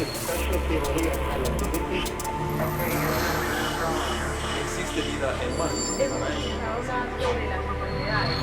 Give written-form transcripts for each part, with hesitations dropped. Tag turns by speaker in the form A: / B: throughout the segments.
A: Existe vida en Marte.
B: Hemos estado hablando de las enfermedades.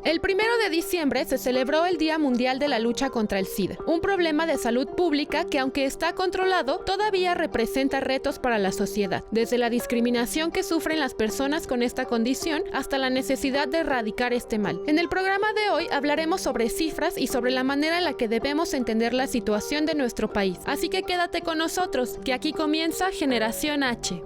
C: El 1 de diciembre se celebró el Día Mundial de la Lucha contra el SIDA, un problema de salud pública que, aunque está controlado, todavía representa retos para la sociedad, desde la discriminación que sufren las personas con esta condición hasta la necesidad de erradicar este mal. En el programa de hoy hablaremos sobre cifras y sobre la manera en la que debemos entender la situación de nuestro país. Así que quédate con nosotros, que aquí comienza Generación H.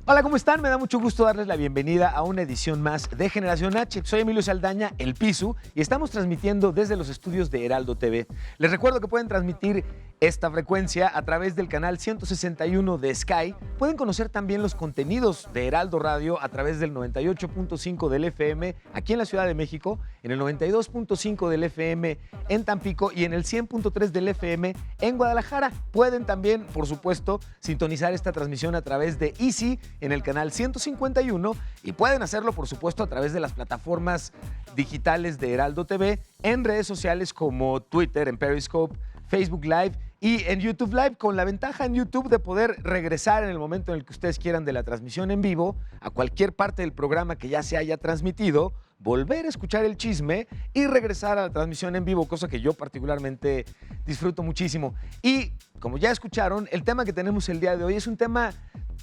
D: Hola, ¿cómo están? Me da mucho gusto darles la bienvenida a una edición más de Generación H. Soy Emilio Saldaña, el Pisu, y estamos transmitiendo desde los estudios de Heraldo TV. Les recuerdo que pueden transmitir esta frecuencia a través del canal 161 de Sky. Pueden conocer también los contenidos de Heraldo Radio a través del 98.5 del FM aquí en la Ciudad de México, en el 92.5 del FM en Tampico y en el 100.3 del FM en Guadalajara. Pueden también, por supuesto, sintonizar esta transmisión a través de Easy en el canal 151 y pueden hacerlo, por supuesto, a través de las plataformas digitales de Heraldo TV en redes sociales como Twitter, en Periscope, Facebook Live y en YouTube Live, con la ventaja en YouTube de poder regresar en el momento en el que ustedes quieran de la transmisión en vivo a cualquier parte del programa que ya se haya transmitido, volver a escuchar el chisme y regresar a la transmisión en vivo, cosa que yo particularmente disfruto muchísimo. Y como ya escucharon, el tema que tenemos el día de hoy es un tema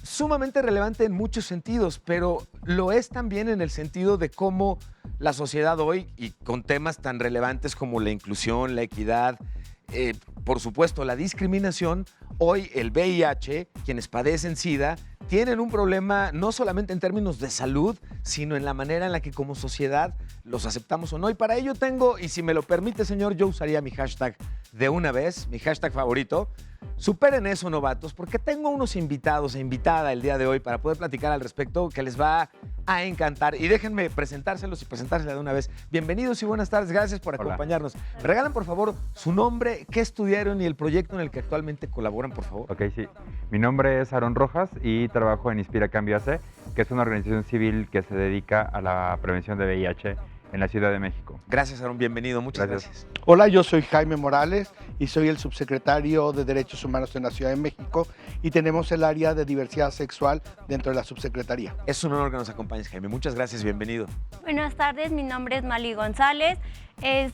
D: sumamente relevante en muchos sentidos, pero lo es también en el sentido de cómo la sociedad hoy, y con temas tan relevantes como la inclusión, la equidad, por supuesto la discriminación, hoy el VIH, quienes padecen SIDA, tienen un problema no solamente en términos de salud, sino en la manera en la que como sociedad los aceptamos o no. Y para ello tengo, y si me lo permite, señor, yo usaría mi hashtag de una vez, mi hashtag favorito. Superen eso, novatos, porque tengo unos invitados e invitada el día de hoy para poder platicar al respecto que les va a encantar. Y déjenme presentárselos y presentárselas de una vez. Bienvenidos y buenas tardes, gracias por acompañarnos. Me regalan, por favor, su nombre, qué estudiaron y el proyecto en el que actualmente colaboran, por favor.
E: Ok, sí. Mi nombre es Aarón Rojas y trabajo en Inspira Cambio AC, que es una organización civil que se dedica a la prevención de VIH en la Ciudad de México.
D: Gracias, Aarón, bienvenido, muchas gracias.
F: Hola, yo soy Jaime Morales y soy el subsecretario de Derechos Humanos en la Ciudad de México y tenemos el área de diversidad sexual dentro de la subsecretaría.
D: Es un honor que nos acompañes, Jaime. Muchas gracias, bienvenido.
G: Buenas tardes, mi nombre es Mali González.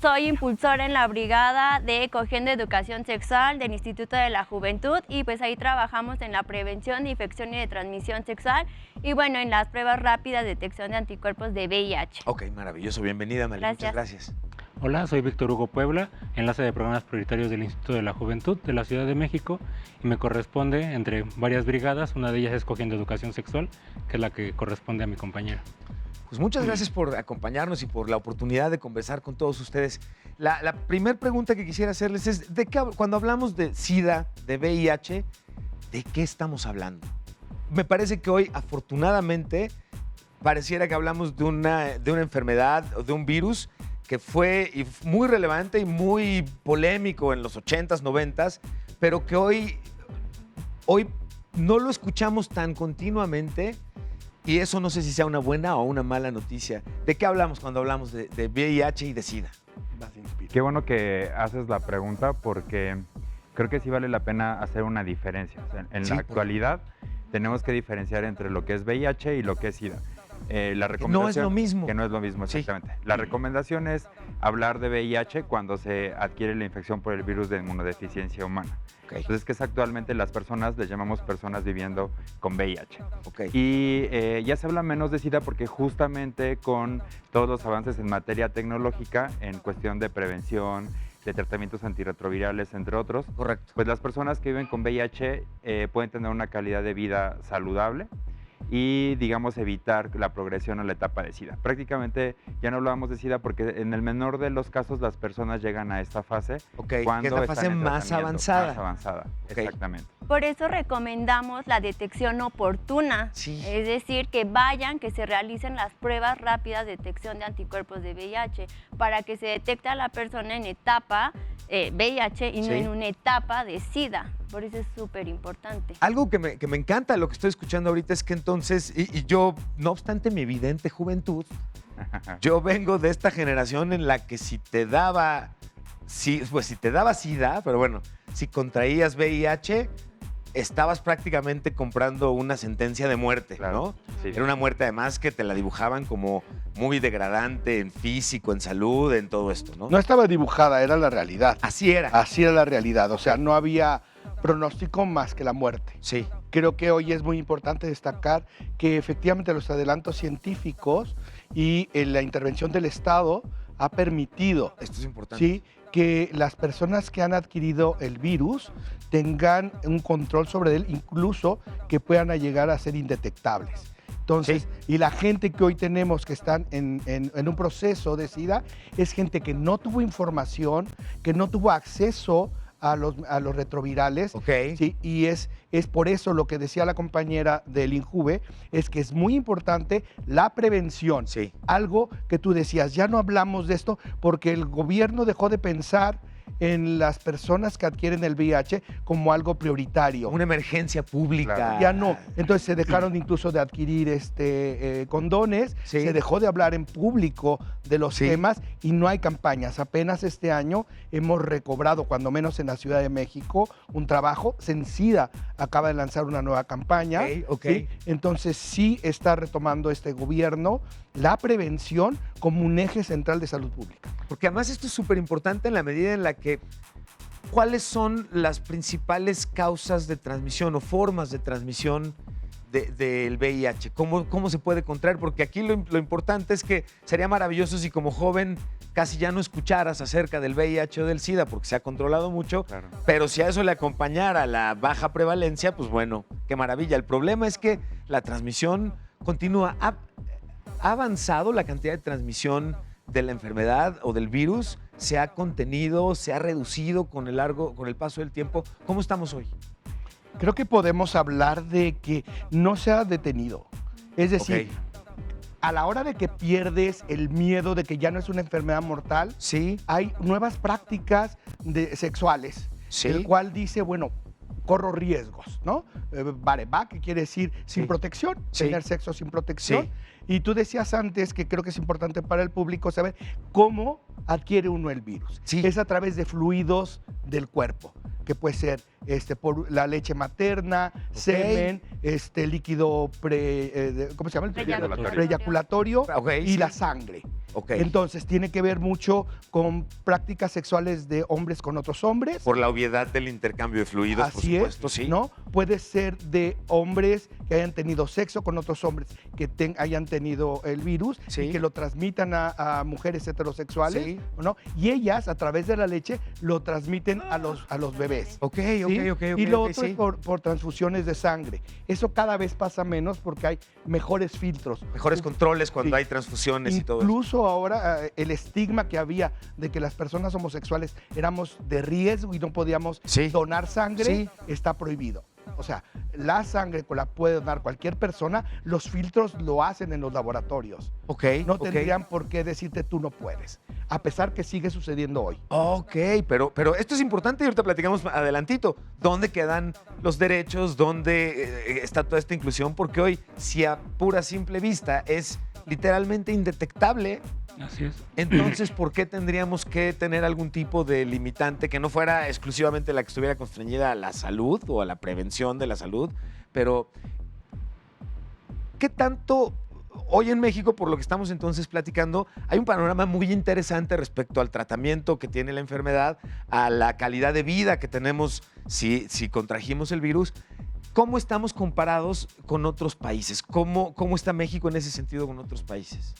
G: Soy impulsora en la brigada de Cogiendo Educación Sexual del Instituto de la Juventud y pues ahí trabajamos en la prevención de infección y de transmisión sexual y bueno, en las pruebas rápidas de detección de anticuerpos de VIH.
D: Ok, maravilloso. Bienvenida, Mali.
G: Gracias.
D: Muchas gracias.
H: Hola, soy Víctor Hugo Puebla, enlace de programas prioritarios del Instituto de la Juventud de la Ciudad de México y me corresponde entre varias brigadas, una de ellas es Cogiendo Educación Sexual, que es la que corresponde a mi compañera.
D: Pues muchas gracias por acompañarnos y por la oportunidad de conversar con todos ustedes. La primera pregunta que quisiera hacerles es, cuando hablamos de SIDA, de VIH, ¿de qué estamos hablando? Me parece que hoy, afortunadamente, pareciera que hablamos de una enfermedad o de un virus que fue muy relevante y muy polémico en los 80s, 90s, pero que hoy no lo escuchamos tan continuamente. Y eso no sé si sea una buena o una mala noticia. ¿De qué hablamos cuando hablamos de VIH y de SIDA?
E: Qué bueno que haces la pregunta porque creo que sí vale la pena hacer una diferencia. O sea, en la actualidad tenemos que diferenciar entre lo que es VIH y lo que es SIDA. La recomendación,
D: no es lo mismo.
E: Que no es lo mismo, exactamente. Sí. La recomendación es hablar de VIH cuando se adquiere la infección por el virus de inmunodeficiencia humana.
D: Okay.
E: Entonces, que es actualmente las personas, les llamamos personas viviendo con VIH.
D: Okay.
E: Y ya se habla menos de SIDA porque justamente con todos los avances en materia tecnológica, en cuestión de prevención, de tratamientos antirretrovirales, entre otros.
D: Correcto.
E: Pues las personas que viven con VIH pueden tener una calidad de vida saludable y, digamos, evitar la progresión a la etapa de SIDA. Prácticamente ya no hablamos de SIDA porque en el menor de los casos las personas llegan a esta fase
D: que
E: cuando
D: es la
E: están
D: fase
E: en
D: más
E: tratamiento,
D: avanzada.
E: Más avanzada, exactamente.
G: Por eso recomendamos la detección oportuna,
D: Sí.
G: es decir, que vayan, que se realicen las pruebas rápidas de detección de anticuerpos de VIH para que se detecte a la persona en etapa VIH y no
D: Sí.
G: en una etapa de SIDA. Por eso es súper importante.
D: Algo que me encanta lo que estoy escuchando ahorita es que entonces, y yo, no obstante mi evidente juventud, yo vengo de esta generación en la que si te daba SIDA, pero bueno, si contraías VIH, estabas prácticamente comprando una sentencia de muerte,
E: Claro,
D: ¿no?
E: sí.
D: Era una muerte además que te la dibujaban como muy degradante en físico, en salud, en todo esto, ¿no?
F: No estaba dibujada, era la realidad.
D: Así era.
F: Así era la realidad, o sea, no había pronóstico más que la muerte.
D: Sí.
F: Creo que hoy es muy importante destacar que efectivamente los adelantos científicos y la intervención del Estado ha permitido,
D: Esto es importante.
F: ¿sí?, que las personas que han adquirido el virus tengan un control sobre él, incluso que puedan llegar a ser indetectables. Entonces, y la gente que hoy tenemos que están en un proceso de SIDA es gente que no tuvo información, que no tuvo acceso a los retrovirales.
D: Ok.
F: Sí, y es por eso lo que decía la compañera del INJUVE, es que es muy importante la prevención.
D: Sí.
F: Algo que tú decías, ya no hablamos de esto porque el gobierno dejó de pensar en las personas que adquieren el VIH como algo prioritario.
D: Una emergencia pública.
E: Claro.
F: Ya no. Entonces se dejaron incluso de adquirir condones,
D: Sí.
F: se dejó de hablar en público de los
D: Sí.
F: temas y no hay campañas. Apenas este año hemos recobrado, cuando menos en la Ciudad de México, un trabajo. Sencida acaba de lanzar una nueva campaña.
D: Ok.
F: ¿sí? Entonces sí está retomando este gobierno la prevención como un eje central de salud pública.
D: Porque además esto es súper importante en la medida en la que ¿cuáles son las principales causas de transmisión o formas de transmisión del VIH? ¿Cómo se puede contraer? Porque aquí lo importante es que sería maravilloso si como joven casi ya no escucharas acerca del VIH o del SIDA porque se ha controlado mucho,
E: Claro.
D: pero si a eso le acompañara la baja prevalencia, pues bueno, qué maravilla. El problema es que la transmisión continúa. ¿Ha avanzado la cantidad de transmisión de la enfermedad o del virus? ¿Se ha contenido, se ha reducido con el paso del tiempo? ¿Cómo estamos hoy?
F: Creo que podemos hablar de que no se ha detenido. Es decir, a la hora de que pierdes el miedo de que ya no es una enfermedad mortal,
D: Sí,
F: hay nuevas prácticas sexuales,
D: Sí.
F: el cual dice, bueno, corro riesgos, ¿no? Bareback, que quiere decir sin
D: Sí.
F: protección,
D: Sí.
F: tener sexo sin protección.
D: Sí.
F: Y tú decías antes que creo que es importante para el público saber cómo adquiere uno el virus.
D: Sí.
F: Es a través de fluidos del cuerpo, que puede ser por la leche materna, semen, líquido ¿cómo se llama?
G: Preyaculatorio.
F: Preyaculatorio
D: Ok,
F: y
D: sí.
F: la sangre.
D: ok.
F: Entonces, tiene que ver mucho con prácticas sexuales de hombres con otros hombres.
D: Por la obviedad del intercambio de fluidos, por
F: Así
D: supuesto,
F: es,
D: sí.
F: ¿no? Puede ser de hombres que hayan tenido sexo con otros hombres que hayan tenido el virus
D: Sí.
F: y que lo transmitan a mujeres heterosexuales,
D: Sí.
F: ¿no? Y ellas, a través de la leche, lo transmiten a los bebés.
D: Ok,
F: ¿sí?
D: ok.
F: Y lo
D: ok,
F: otro
D: sí.
F: es por transfusiones de sangre. Eso cada vez pasa menos porque hay mejores filtros.
D: Mejores controles cuando
F: Sí.
D: hay transfusiones y todo eso.
F: Incluso ahora el estigma que había de que las personas homosexuales éramos de riesgo y no podíamos
D: Sí.
F: donar sangre
D: Sí.
F: está prohibido. O sea, la sangre la puede donar cualquier persona, los filtros lo hacen en los laboratorios.
D: Ok,
F: No
D: ok.
F: tendrían por qué decirte tú no puedes, a pesar que sigue sucediendo hoy.
D: Ok, pero esto es importante y ahorita platicamos adelantito. ¿Dónde quedan los derechos? ¿Dónde está toda esta inclusión? Porque hoy, si a pura simple vista es literalmente indetectable,
H: Así es.
D: entonces, ¿por qué tendríamos que tener algún tipo de limitante que no fuera exclusivamente la que estuviera constreñida a la salud o a la prevención de la salud? Pero, ¿qué tanto hoy en México, por lo que estamos entonces platicando, hay un panorama muy interesante respecto al tratamiento que tiene la enfermedad, a la calidad de vida que tenemos si contrajimos el virus? ¿Cómo estamos comparados con otros países? ¿Cómo está México en ese sentido con otros países?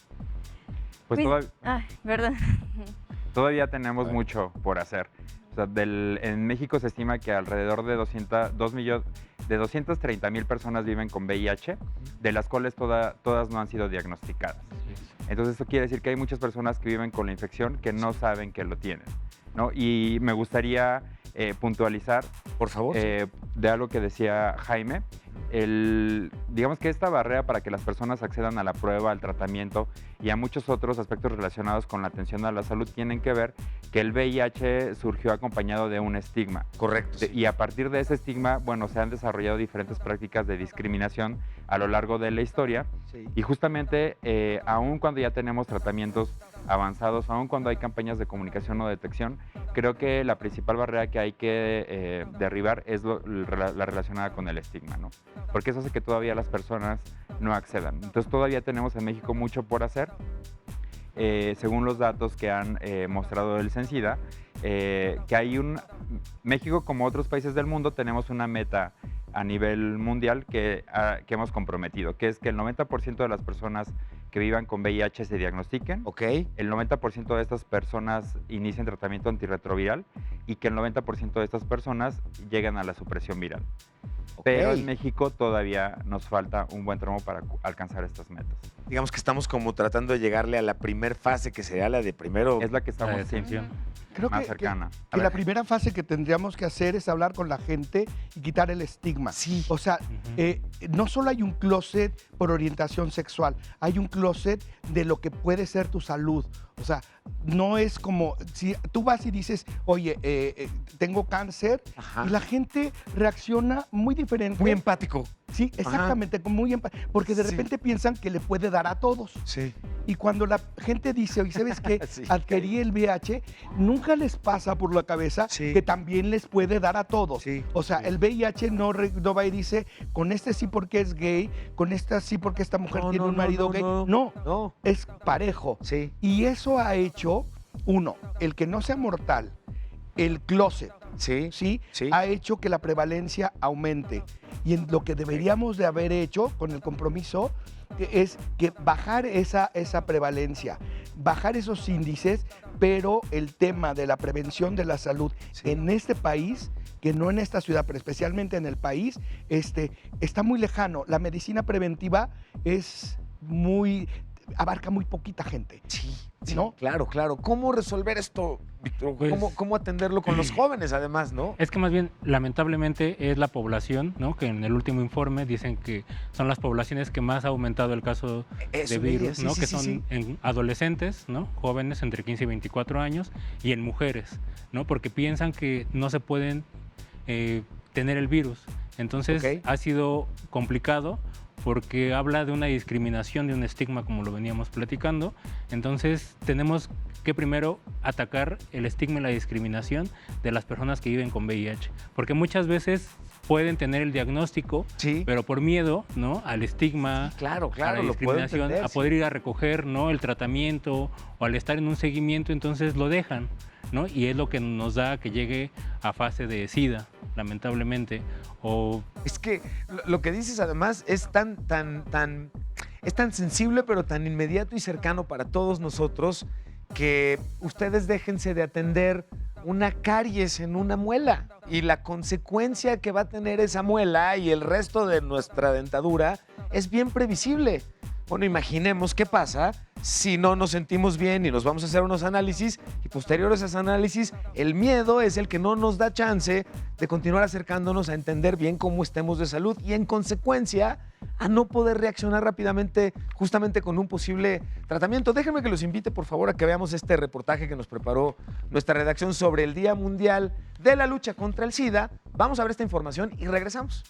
E: Pues
G: Ay, perdón.
E: todavía tenemos mucho por hacer. O sea, en México se estima que alrededor de 230,000 personas viven con VIH, de las cuales todas no han sido diagnosticadas. Entonces eso quiere decir que hay muchas personas que viven con la infección que no saben que lo tienen, ¿no? Y me gustaría puntualizar,
D: por favor,
E: de algo que decía Jaime. Digamos que esta barrera para que las personas accedan a la prueba, al tratamiento y a muchos otros aspectos relacionados con la atención a la salud tienen que ver que el VIH surgió acompañado de un estigma.
D: Correcto.
E: Y a partir de ese estigma, bueno, se han desarrollado diferentes prácticas de discriminación a lo largo de la historia.
D: Sí.
E: Y justamente, aun cuando ya tenemos tratamientos avanzados, aun cuando hay campañas de comunicación o detección, creo que la principal barrera que hay que derribar es la relacionada con el estigma, ¿no? Porque eso hace que todavía las personas no accedan. Entonces todavía tenemos en México mucho por hacer. Según los datos que han mostrado el CENSIDA, que México, como otros países del mundo, tenemos una meta a nivel mundial que hemos comprometido, que es que el 90% de las personas que vivan con VIH se diagnostiquen, el 90% de estas personas inicien tratamiento antirretroviral y que el 90% de estas personas lleguen a la supresión viral. Pero en México todavía nos falta un buen tramo para alcanzar estas metas.
D: Digamos que estamos como tratando de llegarle a la primer fase, que sería la de primero.
E: Es la que estamos
F: Creo
E: más cercana.
F: Que la primera fase que tendríamos que hacer es hablar con la gente y quitar el estigma.
D: Sí.
F: O sea, no solo hay un closet por orientación sexual, hay un closet de lo que puede ser tu salud. O sea, no es como si tú vas y dices, oye, tengo cáncer, y la gente reacciona muy diferente.
D: Muy empático.
F: Sí, exactamente, muy empático. Porque de repente piensan que le puede dar a todos.
D: Sí.
F: Y cuando la gente dice, oye, ¿sabes qué? Adquirí el VIH, nunca les pasa por la cabeza que también les puede dar a todos. O sea, el VIH no va y dice, con este sí porque es gay, con esta sí porque esta mujer tiene un marido gay. No, es parejo.
D: Sí.
F: Y eso ha hecho, uno, el que no sea mortal, el closet, ¿sí? Ha hecho que la prevalencia aumente. Y en lo que deberíamos de haber hecho con el compromiso es que bajar esa prevalencia, bajar esos índices, pero el tema de la prevención de la salud en este país, que no en esta ciudad, pero especialmente en el país, está muy lejano. La medicina preventiva abarca muy poquita gente.
D: Sí,
F: ¿no?
D: Claro. ¿Cómo resolver esto, Víctor?
H: Pues,
D: ¿Cómo atenderlo con los jóvenes, además, no?
H: Es que más bien, lamentablemente, es la población, ¿no? Que en el último informe dicen que son las poblaciones que más ha aumentado el caso de virus, ¿no? Que son en adolescentes, ¿no? Jóvenes entre 15 y 24 años, y en mujeres, ¿no? Porque piensan que no se pueden tener el virus. Entonces, ha sido complicado, porque habla de una discriminación, de un estigma, como lo veníamos platicando. Entonces, tenemos que primero atacar el estigma y la discriminación de las personas que viven con VIH, porque muchas veces pueden tener el diagnóstico, pero por miedo, ¿no?, al estigma, a la discriminación, a poder ir a recoger, ¿no?, el tratamiento, o al estar en un seguimiento, entonces lo dejan, ¿no? Y es lo que nos da que llegue a fase de SIDA, lamentablemente.
D: Es que lo que dices además es tan sensible, pero tan inmediato y cercano para todos nosotros, que ustedes déjense de atender una caries en una muela, y la consecuencia que va a tener esa muela y el resto de nuestra dentadura es bien previsible. Bueno, imaginemos qué pasa si no nos sentimos bien y nos vamos a hacer unos análisis, y posteriores a ese análisis, el miedo es el que no nos da chance de continuar acercándonos a entender bien cómo estemos de salud, y en consecuencia a no poder reaccionar rápidamente justamente con un posible tratamiento. Déjenme que los invite, por favor, a que veamos este reportaje que nos preparó nuestra redacción sobre el Día Mundial de la Lucha contra el SIDA. Vamos a ver esta información y regresamos.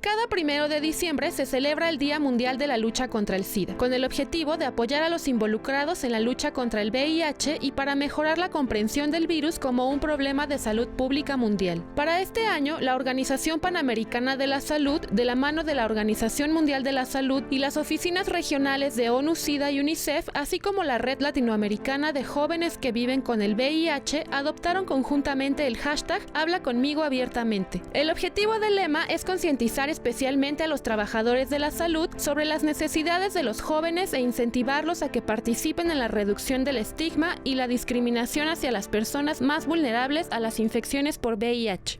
C: Cada 1 de diciembre se celebra el Día Mundial de la Lucha contra el SIDA, con el objetivo de apoyar a los involucrados en la lucha contra el VIH y para mejorar la comprensión del virus como un problema de salud pública mundial. Para este año, la Organización Panamericana de la Salud, de la mano de la Organización Mundial de la Salud y las oficinas regionales de ONU, SIDA y UNICEF, así como la Red Latinoamericana de Jóvenes que Viven con el VIH, adoptaron conjuntamente el hashtag Habla Conmigo Abiertamente. El objetivo del lema es concientizar específicamente especialmente a los trabajadores de la salud, sobre las necesidades de los jóvenes e incentivarlos a que participen en la reducción del estigma y la discriminación hacia las personas más vulnerables a las infecciones por VIH.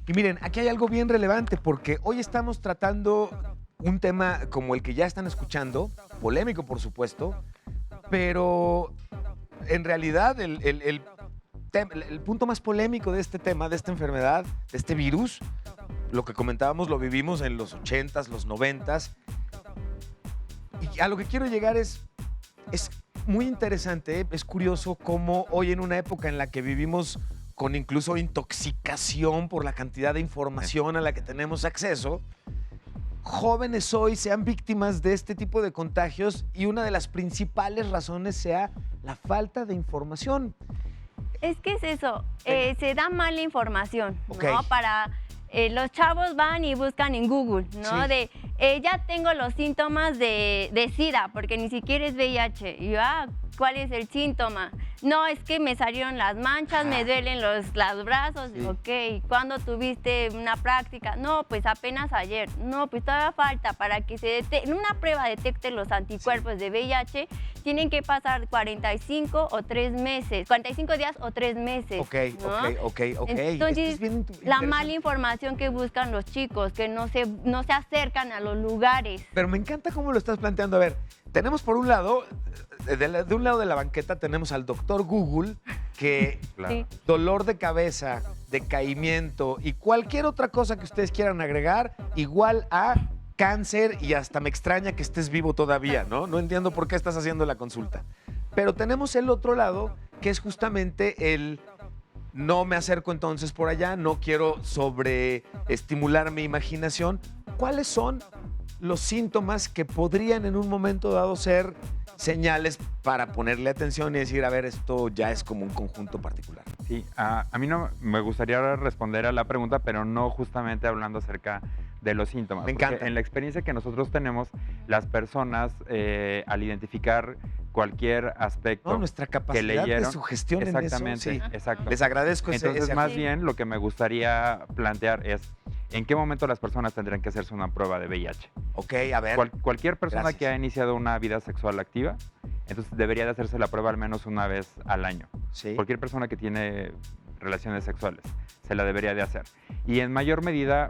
D: Y miren, aquí hay algo bien relevante porque hoy estamos tratando un tema como el que ya están escuchando, polémico por supuesto, pero en realidad el punto más polémico de este tema, de esta enfermedad, de este virus, lo que comentábamos lo vivimos en los 80s, los 90s, y a lo que quiero llegar es muy interesante, es curioso cómo hoy en una época en la que vivimos con incluso intoxicación por la cantidad de información a la que tenemos acceso, jóvenes hoy sean víctimas de este tipo de contagios y una de las principales razones sea la falta de información.
G: Es que es eso, se da mala información, ¿no?
D: Ok.
G: Los chavos van y buscan en Google, ¿no?
D: Sí.
G: Ya tengo los síntomas de SIDA, porque ni siquiera es VIH. Y yo, ¿cuál es el síntoma? No, es que me salieron las manchas, me duelen los brazos.
D: Sí.
G: Ok, ¿cuándo tuviste una práctica? No, pues apenas ayer. No, pues todavía falta para que en una prueba detecte los anticuerpos de VIH, tienen que pasar 45 días o 3 meses.
D: Ok.
G: Entonces,
D: Esto es bien
G: la
D: interesante.
G: mala información que buscan los chicos, que no se acercan a los lugares.
D: Pero me encanta cómo lo estás planteando. A ver, tenemos por un lado, de un lado de la banqueta tenemos al doctor Google, que
E: Claro.
G: Sí.
D: dolor de cabeza, decaimiento y cualquier otra cosa que ustedes quieran agregar, igual a cáncer, y hasta me extraña que estés vivo todavía, ¿no? No entiendo por qué estás haciendo la consulta. Pero tenemos el otro lado, que es justamente el no me acerco entonces por allá, no quiero sobreestimular mi imaginación. ¿Cuáles son los síntomas que podrían en un momento dado ser señales para ponerle atención y decir, a ver, esto ya es como un conjunto particular?
E: Sí, a mí no me gustaría responder a la pregunta, pero no justamente hablando acerca de los síntomas.
D: Me
E: porque
D: encanta.
E: en la experiencia que nosotros tenemos, las personas al identificar cualquier aspecto
D: No, nuestra
E: que
D: capacidad de
E: leyeron,
D: sugestión en eso,
E: exactamente,
D: sí.
E: exacto.
D: Les agradezco
E: Entonces,
D: ese
E: más
D: ajuste.
E: bien, lo que me gustaría plantear es ¿en qué momento las personas tendrían que hacerse una prueba de VIH?
D: Ok, a ver.
E: Cualquier persona
D: Gracias.
E: que ha iniciado una vida sexual activa, entonces debería de hacerse la prueba al menos una vez al año.
D: Sí.
E: Cualquier persona que tiene relaciones sexuales se la debería de hacer. Y en mayor medida,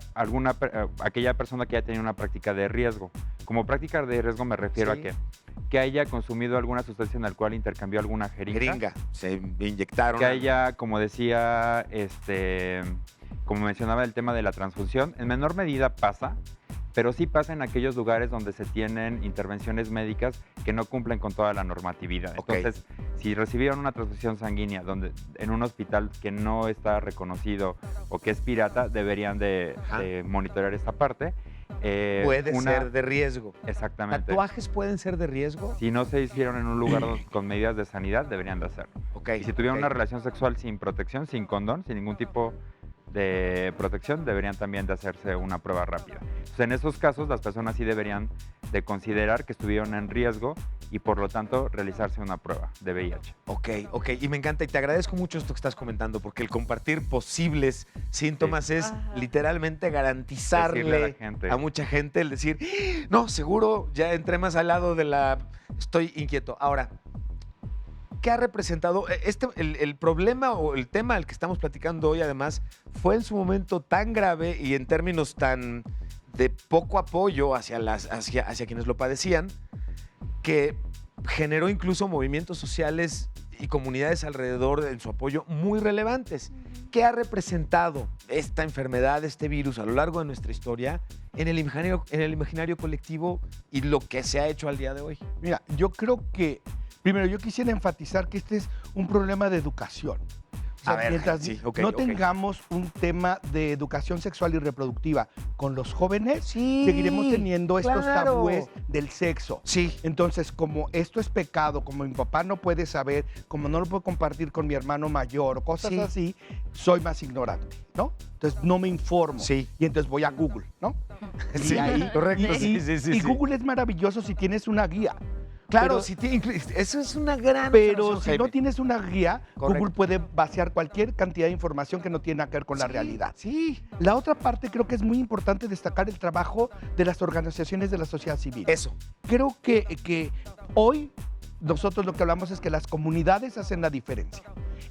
E: aquella persona que haya tenido una práctica de riesgo. Como práctica de riesgo me refiero
D: Sí.
E: a que haya consumido alguna sustancia en la cual intercambió alguna jeringa.
D: Se inyectaron.
E: Que haya, como decía, como mencionaba el tema de la transfusión, en menor medida pasa, pero sí pasa en aquellos lugares donde se tienen intervenciones médicas que no cumplen con toda la normatividad.
D: Ok.
E: Entonces, si recibieron una transfusión sanguínea en un hospital que no está reconocido o que es pirata, deberían de monitorear esta parte.
D: Puede ser de riesgo.
E: Exactamente.
D: ¿Tatuajes pueden ser de riesgo?
E: Si no se hicieron en un lugar con medidas de sanidad, deberían de hacerlo.
D: Ok.
E: Y si tuvieron
D: ok.
E: una relación sexual sin protección, sin condón, sin ningún tipo de protección, deberían también de hacerse una prueba rápida. Entonces, en esos casos, las personas sí deberían de considerar que estuvieron en riesgo y, por lo tanto, realizarse una prueba de VIH.
D: Ok. Y me encanta y te agradezco mucho esto que estás comentando, porque el compartir posibles síntomas es
G: Ajá.
D: literalmente garantizarle
E: Decirle a la gente.
D: a mucha gente el decir, no, seguro, ya entré más al lado de estoy inquieto. Ahora, ¿qué ha representado? El problema o el tema al que estamos platicando hoy, además, fue en su momento tan grave y en términos tan de poco apoyo hacia quienes lo padecían, que generó incluso movimientos sociales y comunidades alrededor en su apoyo muy relevantes. ¿Qué ha representado esta enfermedad, este virus a lo largo de nuestra historia en el imaginario colectivo y lo que se ha hecho al día de hoy?
F: Mira, yo creo que, primero, yo quisiera enfatizar que este es un problema de educación. O sea,
D: A ver,
F: mientras
D: sí, ok,
F: no
D: ok.
F: tengamos un tema de educación sexual y reproductiva con los jóvenes,
D: Sí,
F: seguiremos teniendo estos
D: claro.
F: tabúes del sexo.
D: Sí.
F: Entonces, como esto es pecado, como mi papá no puede saber, como no lo puedo compartir con mi hermano mayor o cosas
D: Sí.
F: así, soy más ignorante, ¿no? Entonces no me informo.
D: Sí.
F: Y entonces voy a Google, ¿no?
D: Sí,
F: Y ahí-
D: correcto.
F: y-
D: sí.
F: y Google es maravilloso si tienes una guía.
D: Claro,
F: Pero-
D: eso es una gran
F: Pero
D: observación,
F: si
D: Jaime.
F: no tienes una guía,
D: Correcto.
F: Google puede vaciar cualquier cantidad de información que no tiene nada que ver con la
D: Sí,
F: realidad.
D: Sí,
F: La otra parte creo que es muy importante destacar el trabajo de las organizaciones de la sociedad civil.
D: eso.
F: Creo que hoy nosotros lo que hablamos es que las comunidades hacen la diferencia.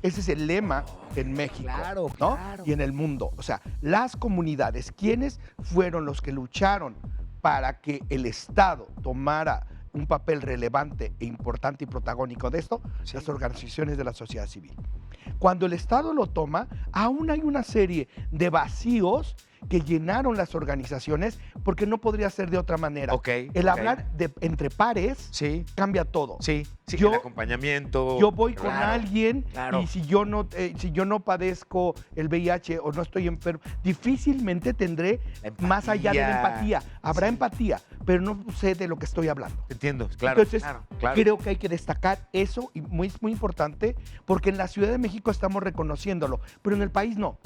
F: Ese es el lema en México,
D: claro,
F: ¿no?
D: claro.
F: Y en el mundo. O sea, las comunidades, ¿quiénes fueron los que lucharon para que el Estado tomara un papel relevante e importante y protagónico de esto?
D: Sí.
F: Las organizaciones de la sociedad civil. Cuando el Estado lo toma, aún hay una serie de vacíos que llenaron las organizaciones porque no podría ser de otra manera.
D: Ok,
F: El
D: ok.
F: hablar entre pares
D: Sí,
F: cambia todo.
D: sí, sí,
F: Yo-
D: el acompañamiento.
F: Yo voy con
D: Claro,
F: alguien
D: claro.
F: y si yo no padezco el VIH o no estoy enfermo, difícilmente tendré
D: La
F: más allá de la
D: empatía.
F: empatía. Habrá
D: Sí.
F: empatía, pero no sé de lo que estoy hablando.
D: Entiendo, claro.
F: Entonces,
D: claro.
F: creo que hay que destacar eso y es muy importante porque en la Ciudad de México estamos reconociéndolo, pero en el país no.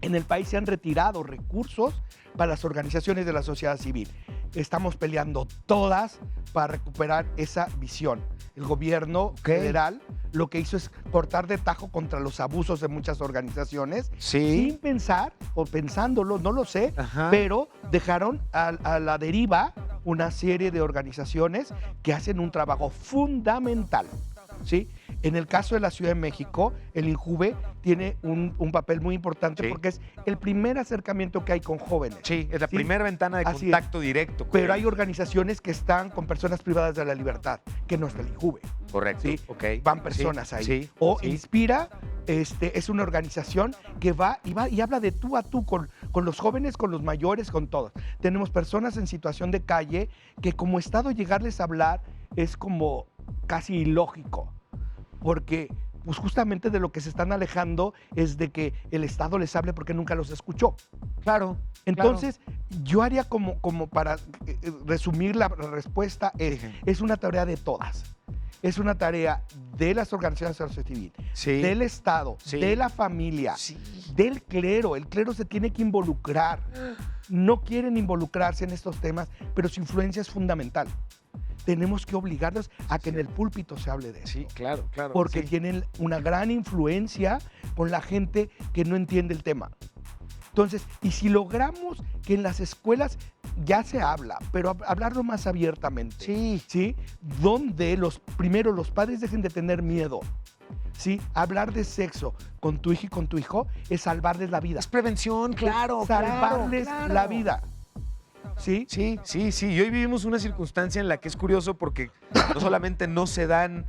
F: En el país se han retirado recursos para las organizaciones de la sociedad civil. Estamos peleando todas para recuperar esa visión. El gobierno federal lo que hizo es cortar de tajo contra los abusos de muchas organizaciones
D: Sí.
F: sin pensar o pensándolo, no lo sé,
D: Ajá.
F: pero dejaron a la deriva una serie de organizaciones que hacen un trabajo fundamental, ¿sí? En el caso de la Ciudad de México, el INJUVE tiene un papel muy importante
D: Sí.
F: porque es el primer acercamiento que hay con jóvenes.
D: Sí, es la
F: ¿sí?
D: primera ventana de
F: Así es.
D: contacto directo. con
F: Pero hay
D: ellos.
F: organizaciones que están con personas privadas de la libertad, que no está el INJUVE.
D: Correcto.
F: ¿sí?
D: Ok.
F: Van
D: Sí,
F: personas ahí.
D: Sí.
F: O
D: sí.
F: Inspira, es una organización que va y habla de tú a tú con los jóvenes, con los mayores, con todos. Tenemos personas en situación de calle que como Estado llegarles a hablar es como casi ilógico, porque pues justamente de lo que se están alejando es de que el Estado les hable porque nunca los escuchó.
D: Claro.
F: Entonces, yo haría como para resumir la respuesta, es una tarea de todas. Es una tarea de las organizaciones de la sociedad civil,
D: Sí.
F: del Estado,
D: Sí.
F: de la familia,
D: Sí.
F: del clero. El clero se tiene que involucrar. No quieren involucrarse en estos temas, pero su influencia es fundamental. Tenemos que obligarlos a que en el púlpito se hable de eso.
D: Sí, claro, claro.
F: Porque
D: sí.
F: tienen una gran influencia con la gente que no entiende el tema. Entonces, y si logramos que en las escuelas ya se habla, pero hablarlo más abiertamente,
D: Sí.
F: donde los padres dejen de tener miedo, ¿sí? Hablar de sexo con tu hija y con tu hijo es salvarles la vida.
D: Es prevención, claro.
F: Salvarles
D: claro.
F: la vida. ¿Sí?
D: Sí, sí, sí. Y hoy vivimos una circunstancia en la que es curioso porque no solamente no se dan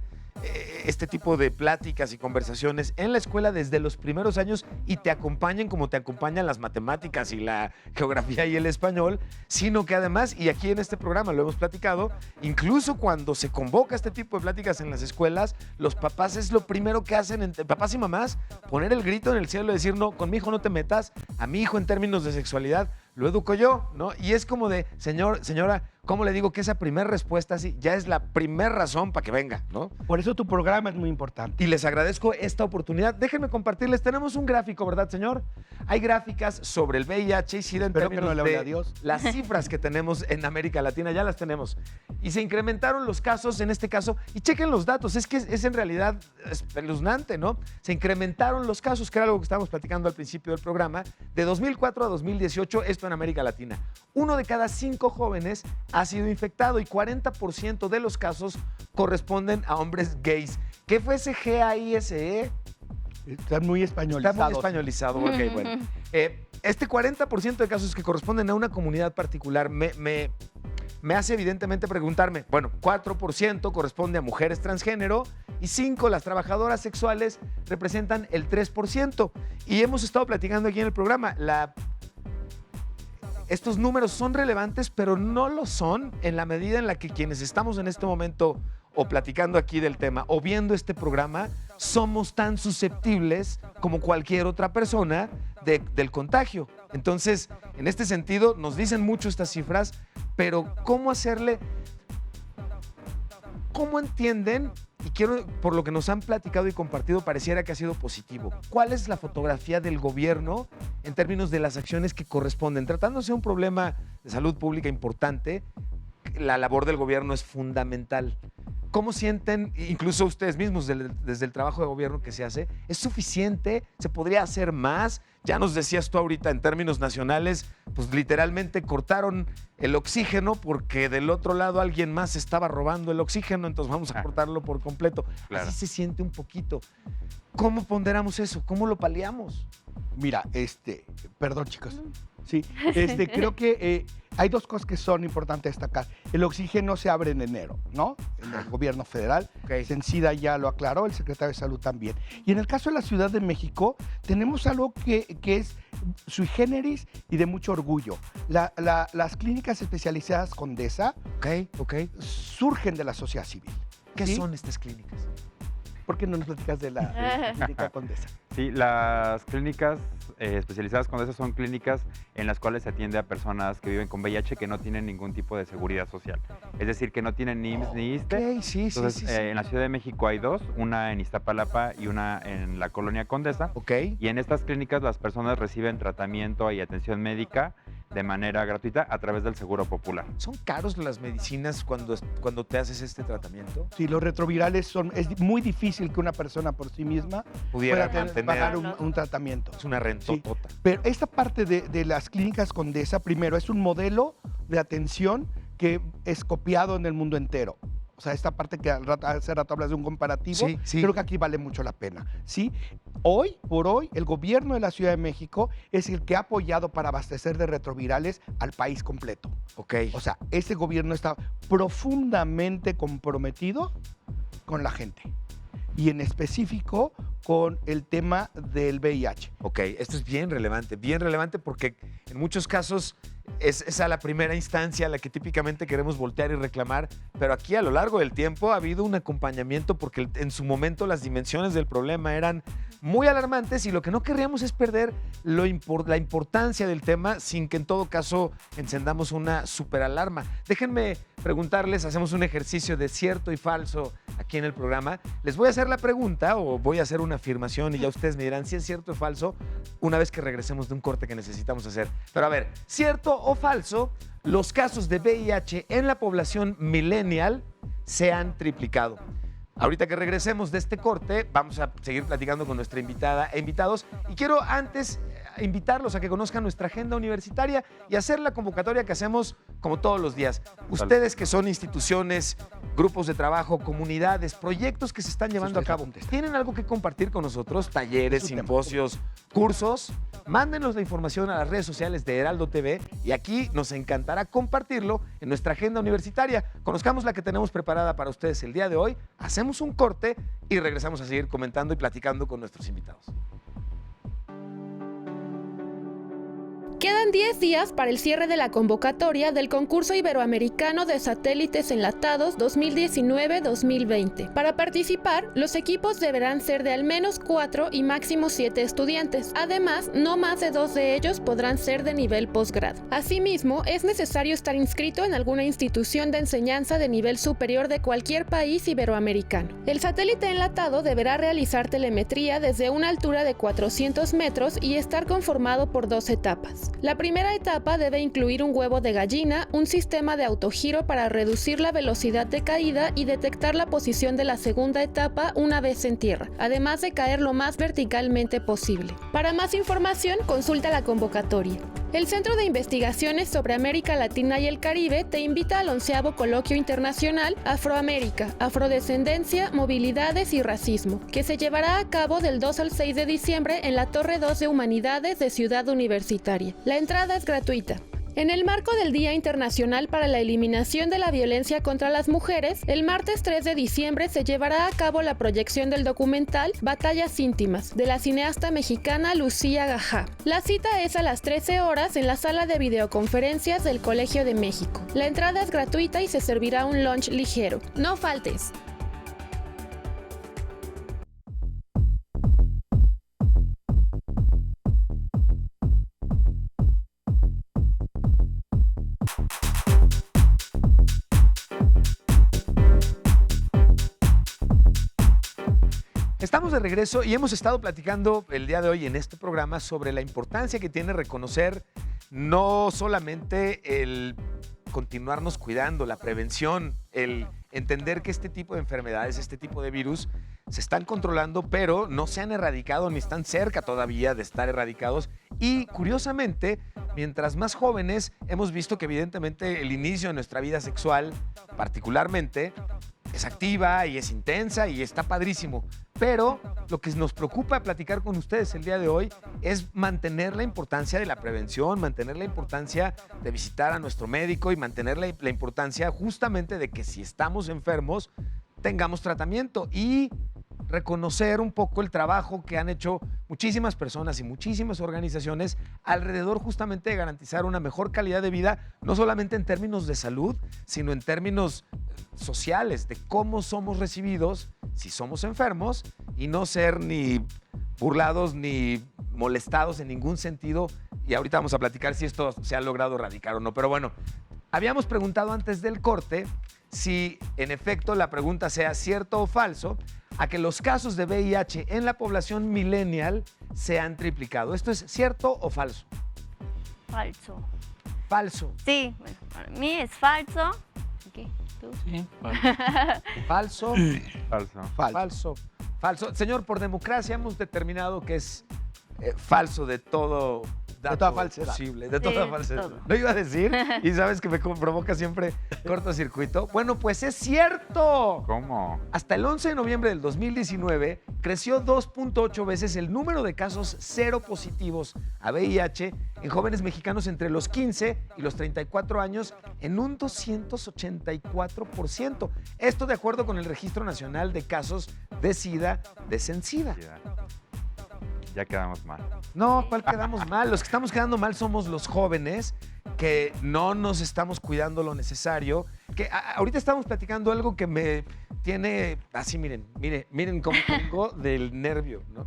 D: este tipo de pláticas y conversaciones en la escuela desde los primeros años y te acompañan como te acompañan las matemáticas y la geografía y el español, sino que además, y aquí en este programa lo hemos platicado, incluso cuando se convoca este tipo de pláticas en las escuelas, los papás es lo primero que hacen, papás y mamás, poner el grito en el cielo y decir, no, con mi hijo no te metas, a mi hijo en términos de sexualidad lo educo yo, ¿no? Y es como de, señora, ¿cómo le digo que esa primera respuesta así ya es la primera razón para que venga, ¿no?
F: Por eso tu programa es muy importante.
D: Y les agradezco esta oportunidad. Déjenme compartirles, tenemos un gráfico, ¿verdad, señor? Hay gráficas sobre el VIH y SIDA en
F: Espero que
D: términos
F: no le hable
D: de
F: a Dios.
D: las cifras que tenemos en América Latina, ya las tenemos. Y se incrementaron los casos en este caso, y chequen los datos, es que es en realidad espeluznante, ¿no? Se incrementaron los casos, que era algo que estábamos platicando al principio del programa, de 2004 a 2018, esto en América Latina. 1 de cada 5 jóvenes ha sido infectado y 40% de los casos corresponden a hombres gays. ¿Qué fue ese GAISE?
F: Están muy españolizados.
D: Está muy españolizado, ok, bueno. Este 40% de casos que corresponden a una comunidad particular me hace evidentemente preguntarme, bueno, 4% corresponde a mujeres transgénero y 5%, las trabajadoras sexuales, representan el 3%. Y hemos estado platicando aquí en el programa, estos números son relevantes, pero no lo son en la medida en la que quienes estamos en este momento o platicando aquí del tema o viendo este programa, somos tan susceptibles como cualquier otra persona del contagio. Entonces, en este sentido, nos dicen mucho estas cifras, pero ¿cómo hacerle? ¿Cómo entienden? Y quiero, por lo que nos han platicado y compartido, pareciera que ha sido positivo. ¿Cuál es la fotografía del gobierno en términos de las acciones que corresponden? Tratándose de un problema de salud pública importante, la labor del gobierno es fundamental. ¿Cómo sienten, incluso ustedes mismos, desde el trabajo de gobierno que se hace? ¿Es suficiente? ¿Se podría hacer más? Ya nos decías tú ahorita en términos nacionales, pues literalmente cortaron el oxígeno porque del otro lado alguien más estaba robando el oxígeno, entonces vamos a cortarlo por completo.
E: Claro.
D: Así se siente un poquito. ¿Cómo ponderamos eso? ¿Cómo lo paliamos?
F: Mira, perdón chicos. Sí, creo que hay dos cosas que son importantes destacar. El oxígeno se abre en enero, ¿no? En el gobierno federal.
D: Ok.
F: Sencida ya lo aclaró, el secretario de Salud también. Y en el caso de la Ciudad de México, tenemos algo que es sui generis y de mucho orgullo. Las clínicas especializadas Condesa
D: Ok.
F: surgen de la sociedad civil.
D: ¿Qué
F: ¿sí?
D: son estas clínicas?
F: ¿Por qué no nos platicas de la clínica Condesa?
E: Sí, las clínicas especializadas Condesa son clínicas en las cuales se atiende a personas que viven con VIH que no tienen ningún tipo de seguridad social. Es decir, que no tienen ni IMSS ni ISSSTE.
D: Ok, sí.
E: Entonces, en la Ciudad de México hay dos, una en Iztapalapa y una en la colonia Condesa.
D: Ok.
E: Y en estas clínicas las personas reciben tratamiento y atención médica de manera gratuita a través del Seguro Popular.
D: ¿Son caros las medicinas cuando te haces este tratamiento?
F: Sí, los retrovirales es muy difícil que una persona por sí misma
D: Pudiera
F: pueda
D: mantener.
F: pagar un tratamiento.
D: Es una rentotota.
F: Pero esta parte de las clínicas Condesa, primero, es un modelo de atención que es copiado en el mundo entero. O sea, esta parte que hace rato hablas de un comparativo,
D: Sí.
F: creo que aquí vale mucho la pena. ¿Sí? Hoy por hoy, el gobierno de la Ciudad de México es el que ha apoyado para abastecer de retrovirales al país completo.
D: Ok.
F: O sea, ese gobierno está profundamente comprometido con la gente. Y en específico con el tema del VIH.
D: Ok, esto es bien relevante porque en muchos casos es esa la primera instancia a la que típicamente queremos voltear y reclamar, pero aquí a lo largo del tiempo ha habido un acompañamiento porque en su momento las dimensiones del problema eran muy alarmantes y lo que no querríamos es perder la importancia del tema sin que en todo caso encendamos una superalarma. Déjenme preguntarles, hacemos un ejercicio de cierto y falso aquí en el programa. Les voy a hacer la pregunta o voy a hacer una afirmación y ya ustedes me dirán si es cierto o falso una vez que regresemos de un corte que necesitamos hacer. Pero a ver, ¿cierto o falso? Los casos de VIH en la población millennial se han triplicado. Ahorita que regresemos de este corte, vamos a seguir platicando con nuestra invitada e invitados. Y quiero antes invitarlos a que conozcan nuestra agenda universitaria y hacer la convocatoria que hacemos como todos los días. Ustedes que son instituciones, grupos de trabajo, comunidades, proyectos que se están llevando a cabo, ¿tienen algo que compartir con nosotros? Talleres, simposios, cursos. Mándenos la información a las redes sociales de Heraldo TV y aquí nos encantará compartirlo en nuestra agenda universitaria. Conozcamos la que tenemos preparada para ustedes el día de hoy, hacemos un corte y regresamos a seguir comentando y platicando con nuestros invitados.
C: Quedan 10 días para el cierre de la convocatoria del concurso iberoamericano de satélites enlatados 2019-2020. Para participar, los equipos deberán ser de al menos 4 y máximo 7 estudiantes. Además, no más de 2 de ellos podrán ser de nivel posgrado. Asimismo, es necesario estar inscrito en alguna institución de enseñanza de nivel superior de cualquier país iberoamericano. El satélite enlatado deberá realizar telemetría desde una altura de 400 metros y estar conformado por 2 etapas. La primera etapa debe incluir un huevo de gallina, un sistema de autogiro para reducir la velocidad de caída y detectar la posición de la segunda etapa una vez en tierra, además de caer lo más verticalmente posible. Para más información, consulta la convocatoria. El Centro de Investigaciones sobre América Latina y el Caribe te invita al 11º Coloquio Internacional Afroamérica, Afrodescendencia, Movilidades y Racismo, que se llevará a cabo del 2 al 6 de diciembre en la Torre 2 de Humanidades de Ciudad Universitaria. La entrada es gratuita. En el marco del Día Internacional para la Eliminación de la Violencia contra las Mujeres, el martes 3 de diciembre se llevará a cabo la proyección del documental Batallas Íntimas, de la cineasta mexicana Lucía Gajá. La cita es a las 13 horas en la sala de videoconferencias del Colegio de México. La entrada es gratuita y se servirá un lunch ligero. No faltes.
D: Estamos de regreso y hemos estado platicando el día de hoy en este programa sobre la importancia que tiene reconocer no solamente el continuarnos cuidando, la prevención, el entender que este tipo de enfermedades, este tipo de virus, se están controlando, pero no se han erradicado ni están cerca todavía de estar erradicados. Y curiosamente, mientras más jóvenes, hemos visto que evidentemente el inicio de nuestra vida sexual, particularmente, es activa y es intensa y está padrísimo. Pero lo que nos preocupa platicar con ustedes el día de hoy es mantener la importancia de la prevención, mantener la importancia de visitar a nuestro médico y mantener la importancia justamente de que si estamos enfermos, tengamos tratamiento y reconocer un poco el trabajo que han hecho muchísimas personas y muchísimas organizaciones alrededor justamente de garantizar una mejor calidad de vida, no solamente en términos de salud, sino en términos sociales, de cómo somos recibidos si somos enfermos y no ser ni burlados ni molestados en ningún sentido. Y ahorita vamos a platicar si esto se ha logrado erradicar o no. Pero bueno, habíamos preguntado antes del corte si en efecto la pregunta sea cierto o falso a que los casos de VIH en la población millennial se han triplicado. ¿Esto es cierto o falso?
G: Falso.
D: Falso.
G: Sí, bueno, para mí es falso. Aquí, tú.
H: Sí,
D: Falso.
E: Falso.
D: Falso. Falso. Señor, por democracia hemos determinado que es falso de todo dato
F: toda falsedad.
D: posible, de
G: Sí,
D: toda falsedad.
G: todo.
D: Lo iba a decir y sabes que me provoca siempre cortocircuito. Bueno, pues es cierto.
E: ¿Cómo?
D: Hasta el 11 de noviembre del 2019 creció 2.8 veces el número de casos cero positivos a VIH en jóvenes mexicanos entre los 15 y los 34 años en un 284%. Esto de acuerdo con el Registro Nacional de Casos de SIDA de Sencida.
E: Ya quedamos mal.
D: No, ¿cuál quedamos mal? Los que estamos quedando mal somos los jóvenes que no nos estamos cuidando lo necesario. Que ahorita estamos platicando algo que me tiene así, miren cómo tengo del nervio, ¿no?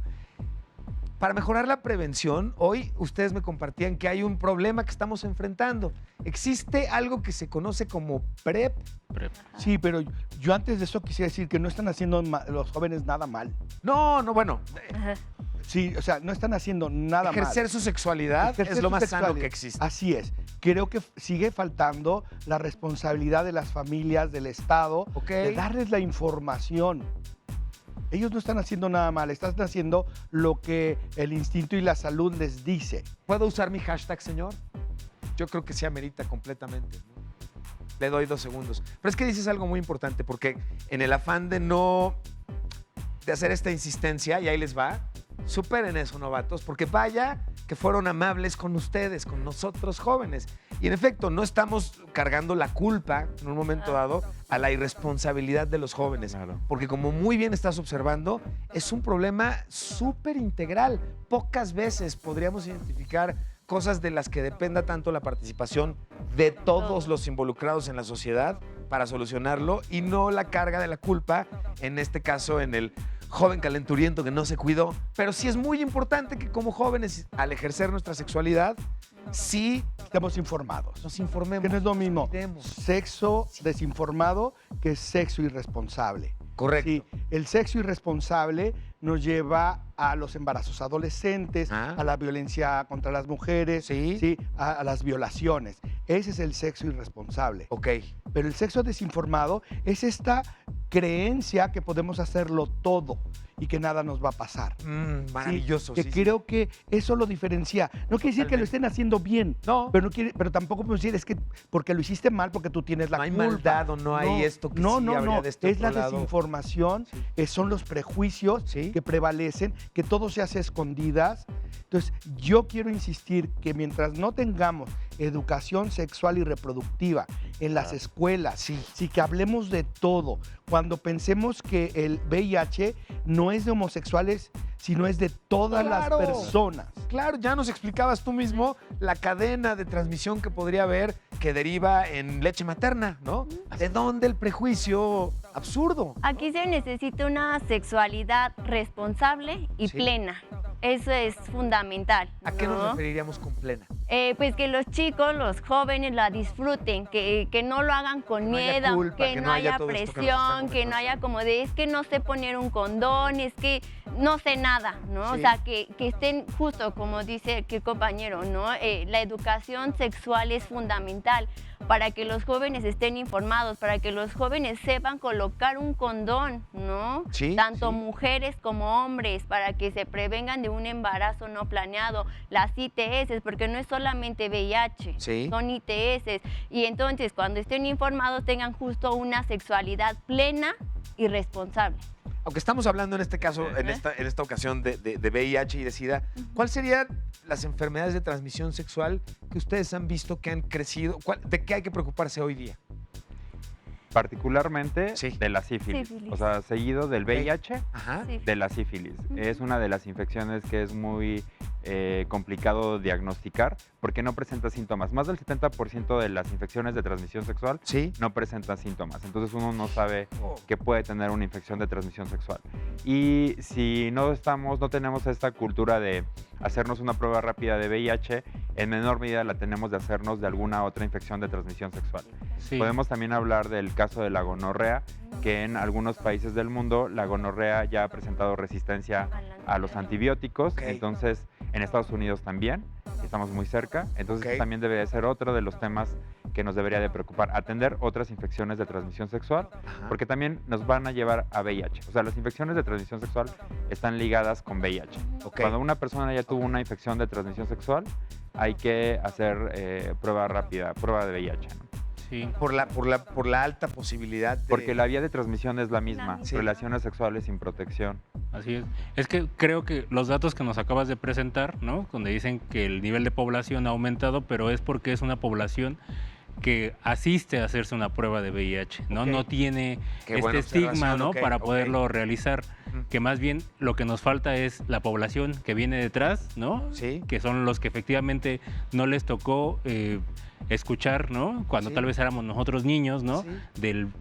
D: Para mejorar la prevención, hoy ustedes me compartían que hay un problema que estamos enfrentando. Existe algo que se conoce como PrEP.
F: Sí, pero yo antes de eso quisiera decir que no están haciendo los jóvenes nada mal.
D: No, bueno,
G: Ajá.
F: Sí, o sea, no están haciendo nada mal.
D: ejercer su sexualidad
F: Ejercer
D: es lo
F: su
D: más sano
F: sexualidad.
D: que existe.
F: Así es. Creo que sigue faltando la responsabilidad de las familias, del Estado,
D: Ok.
F: de darles la información. Ellos no están haciendo nada mal, están haciendo lo que el instinto y la salud les dice.
D: ¿Puedo usar mi hashtag, señor? Yo creo que se amerita completamente, ¿no? Le doy 2 segundos. Pero es que dices algo muy importante, porque en el afán de hacer esta insistencia, y ahí les va, superen eso, novatos, porque vaya que fueron amables con ustedes, con nosotros jóvenes. Y en efecto, no estamos cargando la culpa en un momento dado a la irresponsabilidad de los jóvenes.
E: Claro.
D: Porque como muy bien estás observando, es un problema súper integral. Pocas veces podríamos identificar cosas de las que dependa tanto la participación de todos los involucrados en la sociedad para solucionarlo y no la carga de la culpa, en este caso en el joven calenturiento que no se cuidó. Pero sí es muy importante que como jóvenes, al ejercer nuestra sexualidad, sí
F: Estamos informados.
D: nos informemos.
F: Que no es lo mismo
D: cuidemos.
F: sexo desinformado que sexo irresponsable.
D: Correcto.
F: Sí, el sexo irresponsable nos lleva a los embarazos adolescentes, a la violencia contra las mujeres,
D: Sí.
F: a las violaciones. Ese es el sexo irresponsable.
D: Ok.
F: Pero el sexo desinformado es esta creencia que podemos hacerlo todo y que nada nos va a pasar.
D: Maravilloso.
F: Que
D: sí, sí.
F: creo que eso lo diferencia. No quiere decir que lo estén haciendo bien,
D: No.
F: pero tampoco podemos decir es que porque lo hiciste mal, porque tú tienes la
D: No hay
F: culpa.
D: maldad o no hay esto que
F: no,
D: sí
F: no,
D: habría
F: no.
D: de este
F: Es la
D: otro lado.
F: desinformación, son los prejuicios
D: Sí.
F: que prevalecen, que todo se hace a escondidas. Entonces, yo quiero insistir que mientras no tengamos educación sexual y reproductiva en las escuelas, sí que hablemos de todo, cuando pensemos que el VIH no es de homosexuales, sino es de todas
D: Claro.
F: las personas.
D: Claro, ya nos explicabas tú mismo la cadena de transmisión que podría haber que deriva en leche materna, ¿no? ¿De dónde el prejuicio absurdo?
G: Aquí se necesita una sexualidad responsable y
D: Sí.
G: plena. Eso es fundamental.
D: ¿A qué nos
G: ¿no?
D: referiríamos con plena?
G: Pues que los chicos, los jóvenes la disfruten, que no lo hagan con
D: No haya
G: miedo,
D: culpa,
G: que
D: que
G: no
D: no haya
G: haya
D: todo esto que nos
G: presión,
D: están
G: que no haya como de, es que no sé poner un condón, es que no sé nada, ¿no?
D: Sí.
G: O sea, que estén justo como dice aquí el compañero, ¿no? La educación sexual es fundamental para que los jóvenes estén informados, para que los jóvenes sepan colocar un condón, ¿no?
D: Sí,
G: Tanto
D: sí.
G: mujeres como hombres, para que se prevengan de un embarazo no planeado, las ITS, porque no es solamente VIH,
D: Sí.
G: son ITS. Y entonces, cuando estén informados, tengan justo una sexualidad plena y responsable.
D: Aunque estamos hablando en este caso, en esta ocasión de VIH y de SIDA, ¿cuáles serían las enfermedades de transmisión sexual que ustedes han visto que han crecido? ¿De qué hay que preocuparse hoy día?
E: Particularmente
D: Sí.
E: de la sífilis.
G: Sífilis.
E: O sea, seguido del VIH,
D: Ajá.
G: Sí.
E: de la sífilis. Es una de las infecciones que es muy complicado diagnosticar porque no presenta síntomas. Más del 70% de las infecciones de transmisión sexual
D: Sí.
E: no presentan síntomas. Entonces uno no sabe
D: Oh.
E: que puede tener una infección de transmisión sexual. Y si no tenemos esta cultura de hacernos una prueba rápida de VIH, en menor medida la tenemos de hacernos de alguna otra infección de transmisión sexual.
H: Sí.
E: Podemos también hablar del caso de la gonorrea, que en algunos países del mundo la gonorrea ya ha presentado resistencia a los antibióticos,
D: Ok.
E: entonces en Estados Unidos también, estamos muy cerca, entonces
D: Ok.
E: también debería ser otro de los temas que nos debería de preocupar, atender otras infecciones de transmisión sexual,
D: Ajá.
E: porque también nos van a llevar a VIH. O sea, las infecciones de transmisión sexual están ligadas con VIH.
D: Ok.
E: Cuando una persona ya tuvo una infección de transmisión sexual, hay que hacer prueba rápida, prueba de VIH, ¿no?
H: Sí.
D: Por la alta posibilidad de...
E: Porque la vía de transmisión es la misma,
D: Sí.
E: relaciones sexuales sin protección.
H: Así es. Es que creo que los datos que nos acabas de presentar, ¿no? Donde dicen que el nivel de población ha aumentado, pero es porque es una población que asiste a hacerse una prueba de VIH, ¿no?
D: Ok.
H: No tiene
D: Qué
H: este
D: buena
H: estigma,
D: observación,
H: ¿no?
D: ok,
H: Para
D: ok.
H: poderlo realizar.
D: Ujú.
H: Que más bien lo que nos falta es la población que viene detrás, ¿no?
D: Sí.
H: Que son los que efectivamente no les tocó escuchar, ¿no? Cuando
D: Sí.
H: tal vez éramos nosotros niños, ¿no?
D: Sí.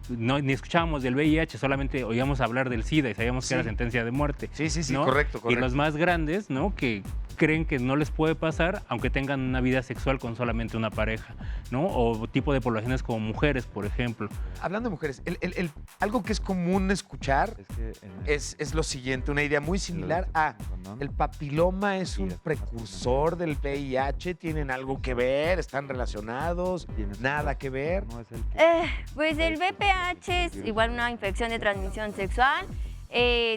H: Ni escuchábamos del VIH, solamente oíamos hablar del SIDA y sabíamos
D: Sí.
H: que era sentencia de muerte.
D: Sí, sí, sí,
H: ¿no?
D: correcto,
H: Y
D: correcto.
H: los más grandes, ¿no? Que creen que no les puede pasar, aunque tengan una vida sexual con solamente una pareja, ¿no? O tipo de poblaciones como mujeres, por ejemplo.
D: Hablando de mujeres, algo que es común escuchar
E: Es que
D: es lo siguiente, una idea muy similar a el papiloma es un precursor del VIH, tienen algo que ver, están relacionados, nada que ver.
E: No es el que-
G: Pues el VPH es igual una infección de transmisión sexual.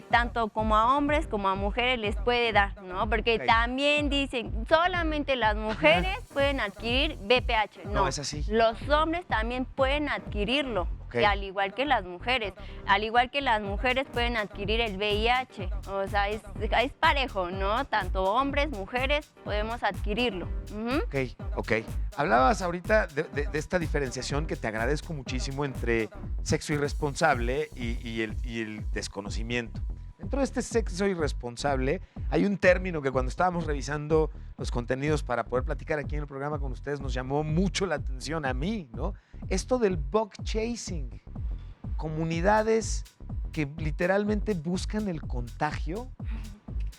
G: Tanto como a hombres como a mujeres les puede dar, ¿no? Porque
D: Ok.
G: también dicen, solamente las mujeres pueden adquirir VPH.
D: No,
G: No,
D: es así.
G: Los hombres también pueden adquirirlo,
D: Ok.
G: que al igual que las mujeres. Al igual que las mujeres pueden adquirir el VIH. O sea, es parejo, ¿no? Tanto hombres, mujeres, podemos adquirirlo. Ujú.
D: Ok, ok. Hablabas ahorita de esta diferenciación que te agradezco muchísimo entre sexo irresponsable y el desconocimiento. Dentro de este sexo irresponsable hay un término que cuando estábamos revisando los contenidos para poder platicar aquí en el programa con ustedes nos llamó mucho la atención a mí, ¿no? Esto del bug chasing. Comunidades que literalmente buscan el contagio.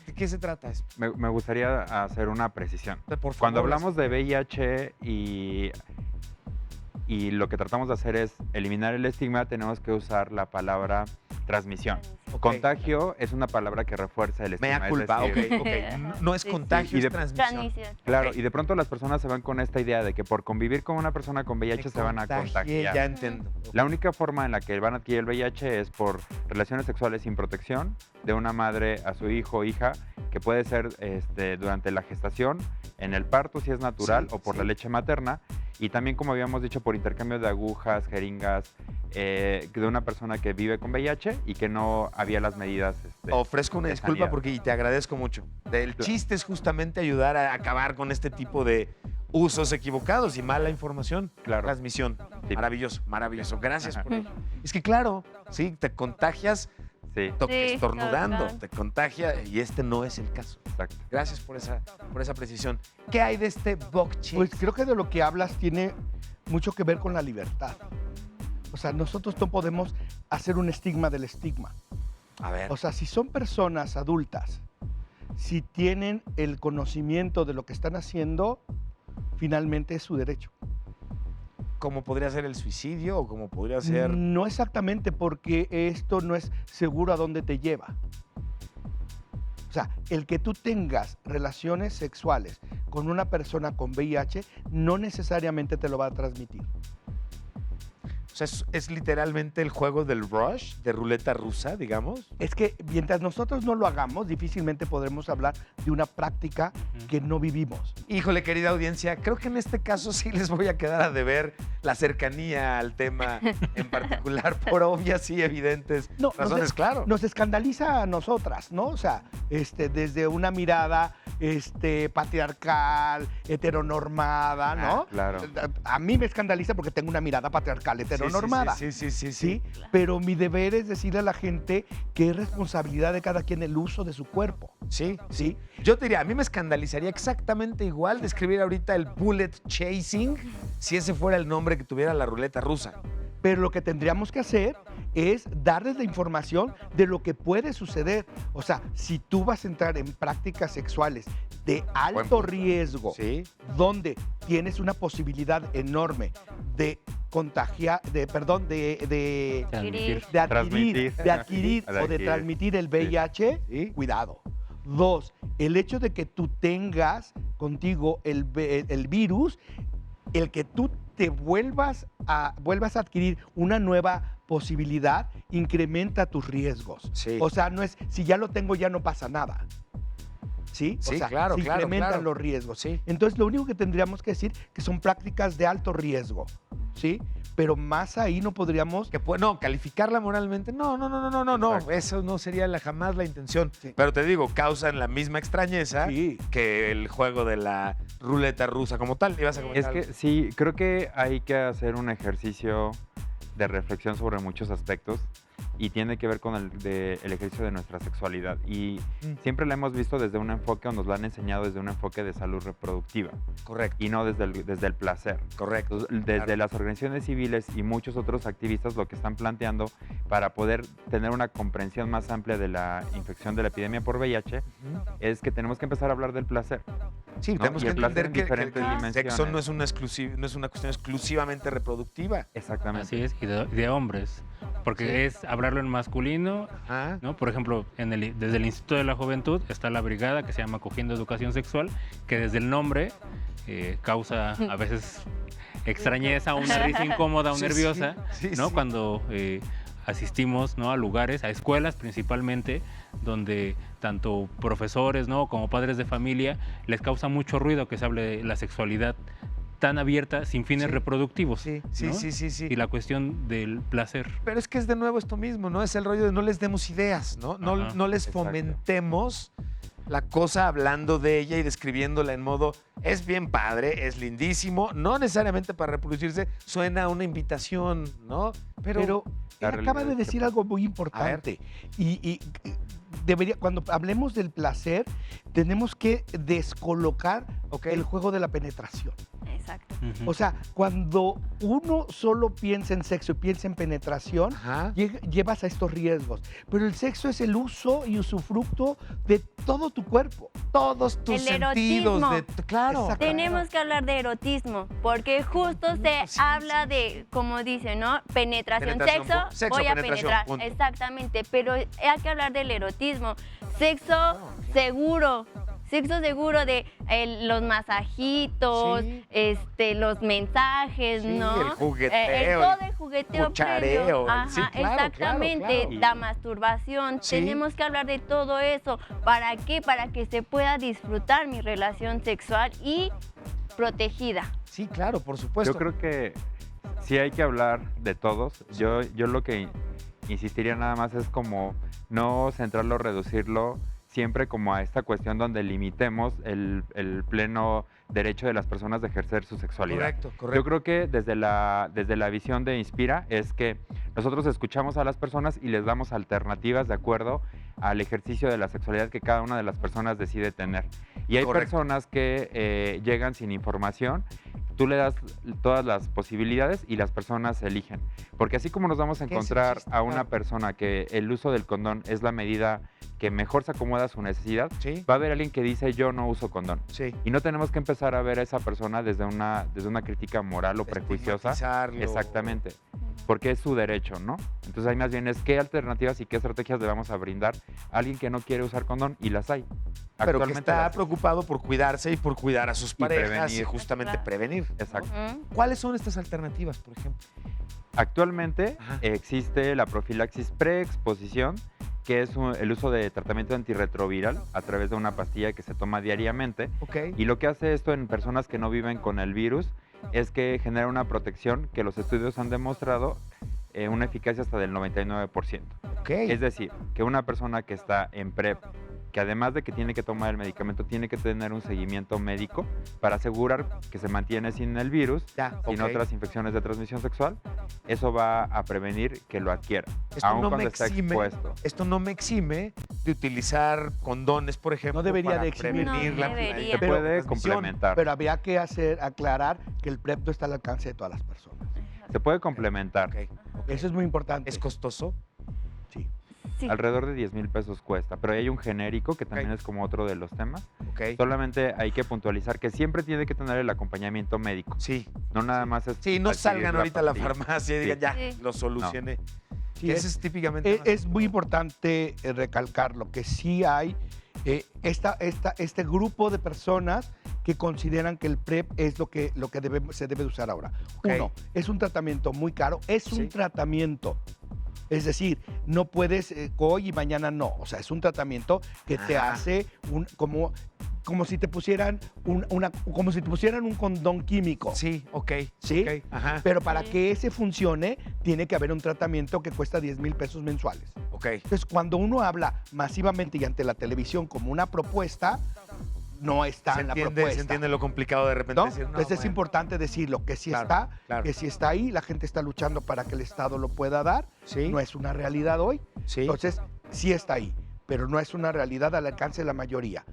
D: ¿De qué se trata esto?
E: Me gustaría hacer una precisión.
D: Por favor.
E: Cuando hablamos de VIH y lo que tratamos de hacer es eliminar el estigma, tenemos que usar la palabra transmisión.
D: Ok.
E: Contagio es una palabra que refuerza el estigma.
D: Mea
E: es
D: culpa, ok,
E: decir,
D: ok. No es
G: Sí.
D: contagio,
E: Y de-
D: es transmisión.
G: Transmisión.
E: Claro,
D: Ok.
E: y de pronto las personas se van con esta idea de que por convivir con una persona con VIH se van a
D: Contagie,
E: contagiar.
D: Ya entiendo.
E: La única forma en la que van a adquirir el VIH es por relaciones sexuales sin protección de una madre a su hijo o hija, que puede ser durante la gestación, en el parto si es natural,
D: Sí,
E: o por
D: sí.
E: la leche materna, y también, como habíamos dicho, por intercambio de agujas, jeringas, de una persona que vive con VIH y que no había las medidas.
D: Ofrezco una
E: de
D: disculpa
E: sanidad.
D: porque y te agradezco mucho. El
E: Claro.
D: chiste es justamente ayudar a acabar con este tipo de usos equivocados y mala información.
E: Claro.
D: Transmisión.
E: Sí.
D: Maravilloso, maravilloso. Gracias
E: Ajá.
D: por ello. Es que claro, sí, te contagias
E: Sí,
G: Sí,
D: estornudando,
G: total.
D: te contagia y este no es el caso.
E: exacto.
D: Gracias por esa precisión. ¿Qué hay de este bug chase?
F: Pues creo que de lo que hablas tiene mucho que ver con la libertad. O sea, nosotros no podemos hacer un estigma del estigma.
D: A ver.
F: O sea, si son personas adultas si tienen el conocimiento de lo que están haciendo, finalmente es su derecho.
D: Como podría ser el suicidio o como podría ser...
F: No exactamente, porque esto no es seguro a dónde te lleva. O sea, el que tú tengas relaciones sexuales con una persona con VIH no necesariamente te lo va a transmitir.
D: O sea, es literalmente el juego del Rush, de ruleta rusa, digamos.
F: Es que mientras nosotros no lo hagamos, difícilmente podremos hablar de una práctica que no vivimos.
D: Híjole, querida audiencia, creo que en este caso sí les voy a quedar a deber la cercanía al tema en particular, por obvias y evidentes razones, claro.
F: Nos escandaliza a nosotras, ¿no? O sea, desde una mirada patriarcal, heteronormada, ¿no?
E: Claro.
F: A mí me escandaliza porque tengo una mirada patriarcal, heteronormada.
D: Sí.
F: Pero mi deber es decirle a la gente que es responsabilidad de cada quien el uso de su cuerpo.
D: Sí. Yo te diría, a mí me escandalizaría exactamente igual describir ahorita el bullet chasing si ese fuera el nombre que tuviera la ruleta rusa.
F: Pero lo que tendríamos que hacer es darles la información de lo que puede suceder. O sea, si tú vas a entrar en prácticas sexuales de alto riesgo, donde tienes una posibilidad enorme de contagiar, de adquirir o de transmitir el VIH, cuidado. 2, el hecho de que tú tengas contigo el virus, el que tú te vuelvas a adquirir una nueva posibilidad, incrementa tus riesgos.
D: Sí.
F: O sea, no es, si ya lo tengo ya no pasa nada. ¿Sí?
D: Sí,
F: o sea,
D: claro,
F: se incrementan
D: claro.
F: los riesgos.
D: Sí.
F: Entonces, lo único que tendríamos que decir que son prácticas de alto riesgo, ¿sí? Pero más ahí no podríamos...
D: No, calificarla moralmente, no, eso no sería jamás la intención. Sí. Pero te digo, causan la misma extrañeza que el juego de la ruleta rusa como tal. ¿Ibas a comentar?
E: Es que sí, creo que hay que hacer un ejercicio de reflexión sobre muchos aspectos y tiene que ver con el ejercicio de nuestra sexualidad. Y siempre la hemos visto desde un enfoque, o nos lo han enseñado desde un enfoque de salud reproductiva.
D: Correcto.
E: Y no desde el placer.
D: Correcto.
E: Entonces, desde las organizaciones civiles y muchos otros activistas lo que están planteando para poder tener una comprensión más amplia de la infección de la epidemia por VIH es que tenemos que empezar a hablar del placer.
D: Sí,
E: ¿no?
D: tenemos
E: y
D: que
E: el placer
D: entender
E: en diferentes
D: que el
E: dimensiones.
D: sexo no es una cuestión exclusivamente reproductiva.
E: Exactamente.
H: Así es, y de hombres. Porque es hablarlo en masculino, ¿no? Por ejemplo, desde el Instituto de la Juventud está la brigada que se llama Cogiendo Educación Sexual, que desde el nombre causa a veces extrañeza, una risa incómoda o nerviosa, ¿no?
D: Sí.
H: Cuando asistimos, ¿no? A lugares, a escuelas principalmente, donde tanto profesores, ¿no? como padres de familia les causa mucho ruido que se hable de la sexualidad tan abierta sin fines reproductivos.
D: Sí.
H: Y la cuestión del placer.
D: Pero es que es de nuevo esto mismo, ¿no? Es el rollo de no les demos ideas, ¿no? No les fomentemos la cosa hablando de ella y describiéndola en modo, es bien padre, es lindísimo, no necesariamente para reproducirse, suena a una invitación, ¿no? Pero
F: él acaba de decir algo muy importante. Y debería, cuando hablemos del placer, tenemos que descolocar el juego de la penetración.
G: Exacto.
F: O sea, cuando uno solo piensa en sexo y piensa en penetración, llevas a estos riesgos. Pero el sexo es el uso y usufructo de todo tu cuerpo. Todos tus sentidos. Claro.
G: Tenemos que hablar de erotismo, porque justo se habla de, como dice, ¿no? Penetración, sexo, voy a penetrar. Punto. Exactamente, pero hay que hablar del erotismo. Sexo seguro. Sexo seguro de los masajitos, los mensajes, ¿no?
D: El jugueteo.
G: Todo el jugueteo.
D: Cuchareo.
G: Exactamente.
D: Claro.
G: La masturbación. Tenemos que hablar de todo eso. ¿Para qué? Para que se pueda disfrutar mi relación sexual y protegida.
D: Sí, claro, por supuesto.
E: Yo creo que sí hay que hablar de todos. Yo lo que insistiría nada más es como no centrarlo, reducirlo siempre como a esta cuestión donde limitemos el pleno derecho de las personas de ejercer su sexualidad.
D: Correcto.
E: Yo creo que desde la visión de Inspira es que nosotros escuchamos a las personas y les damos alternativas de acuerdo al ejercicio de la sexualidad que cada una de las personas decide tener. Y hay personas que llegan sin información. tú le das todas las posibilidades y las personas eligen. Porque así como nos vamos a
D: ¿Qué es el
E: encontrar
D: chiste?
E: a una
D: Claro.
E: persona que el uso del condón es la medida que mejor se acomoda a su necesidad,
D: Sí,
E: va a haber alguien que dice yo no uso condón.
D: sí.
E: Y no tenemos que empezar a ver a esa persona desde una crítica moral o prejuiciosa.
D: Estigmatizarlo.
E: Exactamente, porque es su derecho, ¿no? Entonces ahí más bien es qué alternativas y qué estrategias le vamos a brindar a alguien que no quiere usar condón, y las hay.
D: Pero que
E: Actualmente
D: está
E: las-
D: preocupado por cuidarse y por cuidar a sus parejas y
E: prevenir.
D: justamente
B: Claro.
D: prevenir.
E: Exacto.
G: Ujú.
D: ¿Cuáles son estas alternativas, por ejemplo?
E: Actualmente
D: Ajá.
E: existe la profilaxis preexposición, que es el uso de tratamiento antirretroviral a través de una pastilla que se toma diariamente.
D: Ok.
E: Y lo que hace esto en personas que no viven con el virus es que genera una protección que los estudios han demostrado una eficacia hasta del 99%.
D: Ok.
E: Es decir, que una persona que está en PrEP, que además de que tiene que tomar el medicamento, tiene que tener un seguimiento médico para asegurar que se mantiene sin el virus,
D: Ya,
E: sin
D: ok.
E: otras infecciones de transmisión sexual, eso va a prevenir que lo adquiera,
D: Esto
E: aun
D: no
E: cuando
D: me
E: está
D: exime,
E: expuesto.
D: esto no me exime de utilizar condones, por ejemplo,
F: No debería
D: para
F: de eximir.
D: prevenir
G: No
D: la
G: debería.
E: Se
F: Pero-
E: puede
D: transmisión.
E: complementar.
F: Pero habría que aclarar que el PrEP no está al alcance de todas las personas.
E: Se puede complementar.
D: Ok, ok.
F: Eso es muy importante.
D: ¿Es costoso?
F: Sí.
G: Sí.
E: Alrededor de 10,000 pesos cuesta, pero hay un genérico que también es como otro de los temas.
D: Ok.
E: Solamente hay que puntualizar que siempre tiene que tener el acompañamiento médico.
D: Sí.
E: No nada más es
D: Sí, no
E: adquirir
D: salgan ahorita a la
E: pastilla.
D: farmacia y digan, ya,
G: Sí.
D: lo solucioné.
F: Sí,
D: Que ese es típicamente... más-
F: Es muy importante recalcarlo, que sí hay este grupo de personas que consideran que el PrEP es lo que se debe de usar ahora.
D: Ok.
F: Uno, es un tratamiento muy caro, es
D: Sí.
F: un tratamiento. Es decir, no puedes hoy y mañana no. O sea, es un tratamiento que te
D: Ajá.
F: hace como si te pusieran como si te pusieran un condón químico.
D: Sí, ok.
F: ¿Sí?
D: Ok, ajá.
F: Pero para
G: Sí.
F: que ese funcione, tiene que haber un tratamiento que cuesta 10,000 pesos mensuales.
D: Ok.
F: Entonces, cuando uno habla masivamente y ante la televisión como una propuesta, no está en la propuesta.
D: Se entiende lo complicado de repente
F: ¿no?
D: decir, no,
F: Entonces es
D: bueno.
F: importante decirlo, que sí
D: Claro,
F: está,
D: claro.
F: que sí está ahí, la gente está luchando para que el Estado lo pueda dar,
D: Sí.
F: no es una realidad hoy,
D: Sí.
F: entonces sí está ahí, pero no es una realidad al alcance de la mayoría.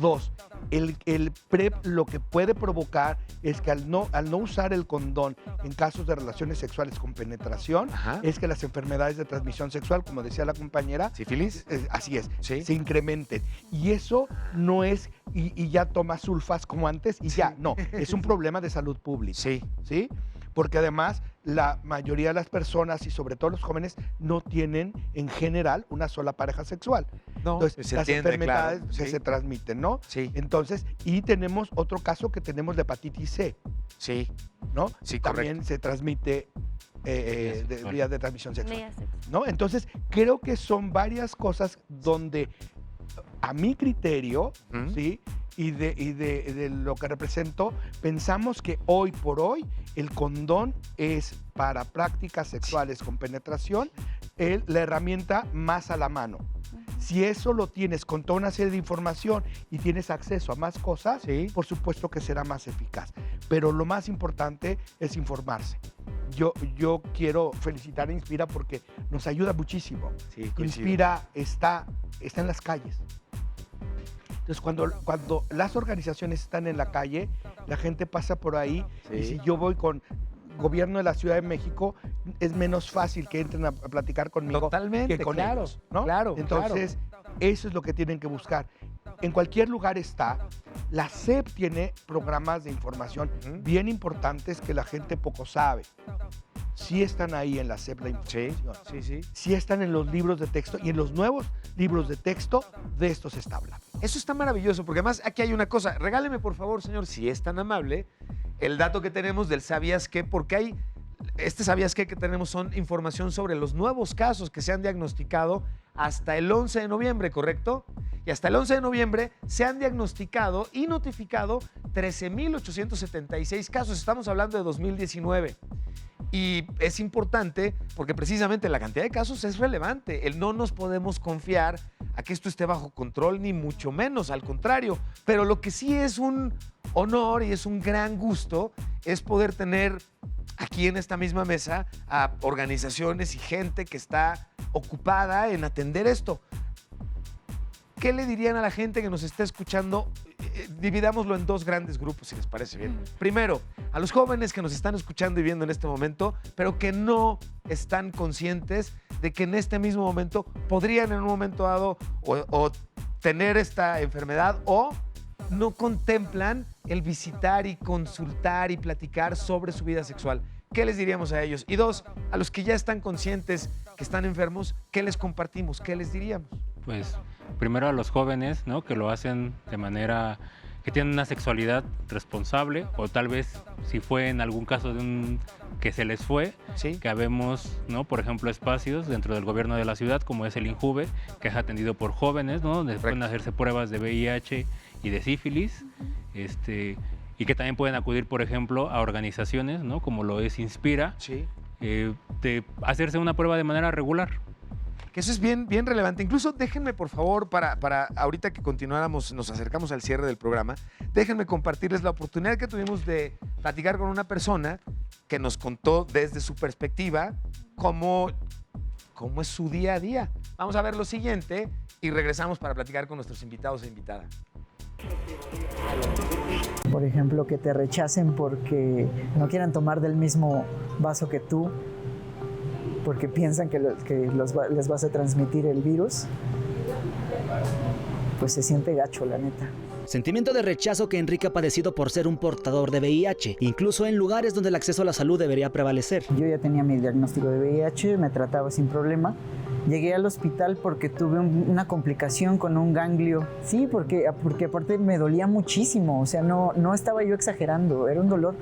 F: Dos, el PrEP lo que puede provocar es que al no usar el condón en casos de relaciones sexuales con penetración,
D: Ajá.
F: es que las enfermedades de transmisión sexual, como decía la compañera,
D: ¿Sífilis?
F: así es,
D: Sí.
F: se incrementen. Y eso no es, y ya toma sulfas como antes, y ya, no, es un problema de salud pública.
D: Sí.
F: ¿Sí? Porque además la mayoría de las personas y sobre todo los jóvenes no tienen en general una sola pareja sexual.
D: No,
F: Entonces,
D: se
F: las
D: entiende,
F: enfermedades
D: claro.
F: se transmiten, ¿no?
D: Sí.
F: Entonces, y tenemos otro caso que tenemos de hepatitis C,
D: Sí.
F: ¿no?
D: Sí,
F: También
D: correcto.
F: se transmite de
H: sexual.
F: vía de transmisión sexual.
G: Medias sexuales.
F: ¿No? Entonces, creo que son varias cosas donde, a mi criterio,
D: Ujú.
F: ¿sí? Y de lo que represento, pensamos que hoy por hoy el condón es para prácticas sexuales con penetración la herramienta más a la mano. Si eso lo tienes con toda una serie de información y tienes acceso a más cosas,
D: Sí.
F: por supuesto que será más eficaz. Pero lo más importante es informarse. Yo quiero felicitar a Inspira porque nos ayuda muchísimo.
D: Sí, coincido.
F: Inspira está en las calles. Entonces, cuando las organizaciones están en la calle, la gente pasa por ahí y
D: Sí.
F: si yo voy con gobierno de la Ciudad de México, es menos fácil que entren a platicar conmigo
D: Totalmente,
F: que con
D: claro,
F: ellos, ¿no?
D: claro,
F: Entonces, eso es lo que tienen que buscar. En cualquier lugar está. La SEP tiene programas de información
D: Ujú.
F: bien importantes que la gente poco sabe. Sí están ahí en la SEP la
D: Sí,
F: información.
D: sí, sí.
F: Sí están en los libros de texto y en los nuevos libros de texto de esto se está hablando.
D: Eso está maravilloso, porque además aquí hay una cosa. Regáleme, por favor, señor, si es tan amable, el dato que tenemos del ¿sabías qué? Porque hay, ¿sabías qué? Que tenemos son información sobre los nuevos casos que se han diagnosticado hasta el 11 de noviembre, ¿correcto? Y hasta el 11 de noviembre se han diagnosticado y notificado 13,876 casos. Estamos hablando de 2019. Y es importante porque precisamente la cantidad de casos es relevante. No nos podemos confiar a que esto esté bajo control, ni mucho menos, al contrario. Pero lo que sí es un honor y es un gran gusto es poder tener aquí en esta misma mesa a organizaciones y gente que está ocupada en atender esto. ¿Qué le dirían a la gente que nos está escuchando dividámoslo en dos grandes grupos, si les parece bien. Primero, a los jóvenes que nos están escuchando y viendo en este momento, pero que no están conscientes de que en este mismo momento podrían en un momento dado o tener esta enfermedad, o no contemplan el visitar y consultar y platicar sobre su vida sexual. ¿Qué les diríamos a ellos? Y dos, a los que ya están conscientes que están enfermos, ¿qué les compartimos? ¿Qué les diríamos?
H: Pues primero a los jóvenes, ¿no? Que lo hacen de manera que tienen una sexualidad responsable, o tal vez si fue en algún caso que se les fue,
D: ¿Sí?
H: que habemos, ¿no? Por ejemplo, espacios dentro del gobierno de la ciudad, como es el INJUVE, que es atendido por jóvenes, ¿no? Donde pueden hacerse pruebas de VIH y de sífilis, y que también pueden acudir, por ejemplo, a organizaciones, ¿no? Como lo es Inspira,
D: Sí.
H: De hacerse una prueba de manera regular.
D: Que eso es bien, bien relevante. Incluso déjenme, por favor, para ahorita que continuáramos, nos acercamos al cierre del programa, déjenme compartirles la oportunidad que tuvimos de platicar con una persona que nos contó desde su perspectiva cómo es su día a día. Vamos a ver lo siguiente y regresamos para platicar con nuestros invitados e invitadas.
I: Por ejemplo, que te rechacen porque no quieran tomar del mismo vaso que tú, porque piensan que les vas a transmitir el virus, pues se siente gacho, la neta.
J: Sentimiento de rechazo que Enrique ha padecido por ser un portador de VIH, incluso en lugares donde el acceso a la salud debería prevalecer.
I: Yo ya tenía mi diagnóstico de VIH, me trataba sin problema. Llegué al hospital porque tuve una complicación con un ganglio. Sí, porque aparte me dolía muchísimo, o sea, no estaba yo exagerando, era un dolor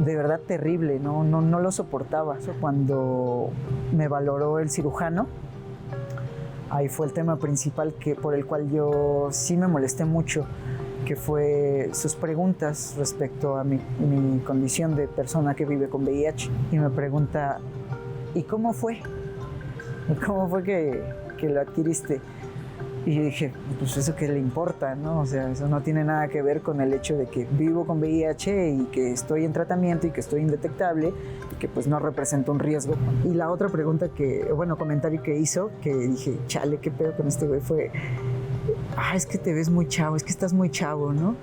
I: de verdad terrible, no lo soportaba. Cuando me valoró el cirujano, ahí fue el tema principal por el cual yo sí me molesté mucho, que fue sus preguntas respecto a mi condición de persona que vive con VIH. Y me pregunta, ¿y cómo fue? ¿Y cómo fue que lo adquiriste? Y yo dije, pues eso qué le importa, ¿no? O sea, eso no tiene nada que ver con el hecho de que vivo con VIH y que estoy en tratamiento y que estoy indetectable y que pues no representa un riesgo. Y la otra pregunta comentario que hizo, que dije, chale, qué pedo con este güey, fue, es que te ves muy chavo, es que estás muy chavo, ¿no?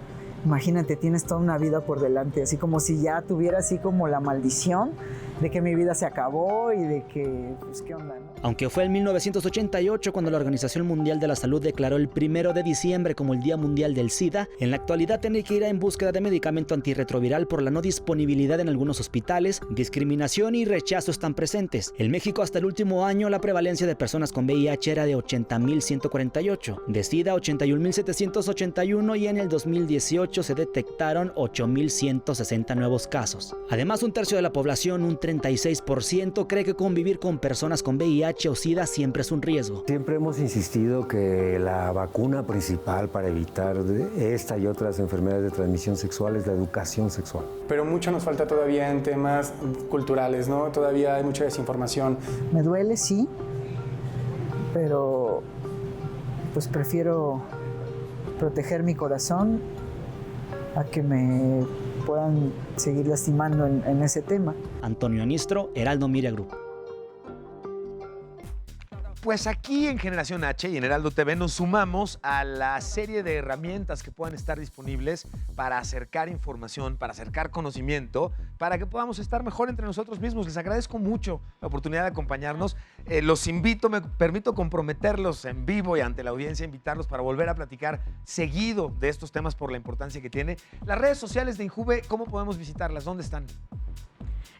I: Imagínate, tienes toda una vida por delante, así como si ya tuviera así como la maldición de que mi vida se acabó y de que, pues, ¿qué onda, no?
J: Aunque fue en 1988 cuando la Organización Mundial de la Salud declaró el 1 de diciembre como el Día Mundial del SIDA, en la actualidad Enrique irá en búsqueda de medicamento antirretroviral por la no disponibilidad en algunos hospitales, discriminación y rechazo están presentes. En México hasta el último año la prevalencia de personas con VIH era de 80.148, de SIDA 81.781 y en el 2018 se detectaron 8.160 nuevos casos. Además, un tercio de la población, un 36%, cree que convivir con personas con VIH o SIDA siempre es un riesgo.
K: Siempre hemos insistido que la vacuna principal para evitar esta y otras enfermedades de transmisión sexual es la educación sexual.
L: Pero mucho nos falta todavía en temas culturales, ¿no? Todavía hay mucha desinformación.
I: Me duele, sí, pero pues prefiero proteger mi corazón a que me puedan seguir lastimando en ese tema.
J: Antonio Anistro, Heraldo Media Group.
D: Pues aquí en Generación H y en Heraldo TV nos sumamos a la serie de herramientas que puedan estar disponibles para acercar información, para acercar conocimiento, para que podamos estar mejor entre nosotros mismos. Les agradezco mucho la oportunidad de acompañarnos. Los invito, me permito comprometerlos en vivo y ante la audiencia, invitarlos para volver a platicar seguido de estos temas por la importancia que tiene. Las redes sociales de INJUVE, ¿cómo podemos visitarlas? ¿Dónde están?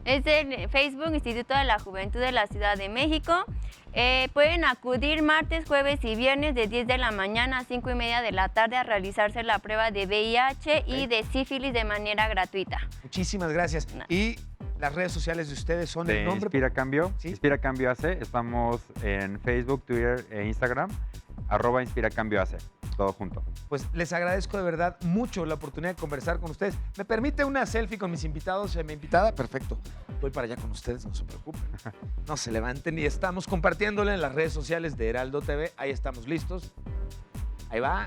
G: Es en Facebook, Instituto de la Juventud de la Ciudad de México. Pueden acudir martes, jueves y viernes de 10 de la mañana a 5:30 de la tarde a realizarse la prueba de VIH y de sífilis de manera gratuita.
D: Muchísimas gracias. Y las redes sociales de ustedes son
E: de
D: el nombre.
E: Inspira Cambio,
D: ¿Sí?
E: Inspira Cambio AC. Estamos en Facebook, Twitter e Instagram, @Inspira Cambio AC. Todo junto.
D: Pues les agradezco de verdad mucho la oportunidad de conversar con ustedes. ¿Me permite una selfie con mis invitados? ¿Mi invitada? Perfecto. Voy para allá con ustedes, no se preocupen. No se levanten y estamos compartiéndole en las redes sociales de Heraldo TV. Ahí estamos listos. Ahí va.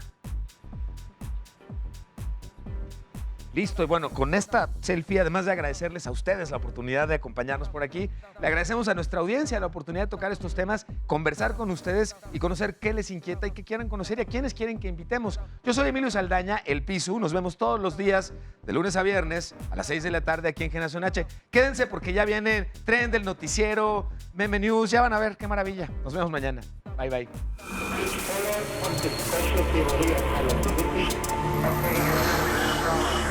D: Listo, y bueno, con esta selfie, además de agradecerles a ustedes la oportunidad de acompañarnos por aquí, le agradecemos a nuestra audiencia la oportunidad de tocar estos temas, conversar con ustedes y conocer qué les inquieta y qué quieran conocer y a quiénes quieren que invitemos. Yo soy Emilio Saldaña, El Pisu, nos vemos todos los días, de lunes a viernes, a las 6 de la tarde aquí en Generación H. Quédense porque ya viene Tren del Noticiero, Meme News, ya van a ver qué maravilla. Nos vemos mañana. Bye, bye.
A: Okay,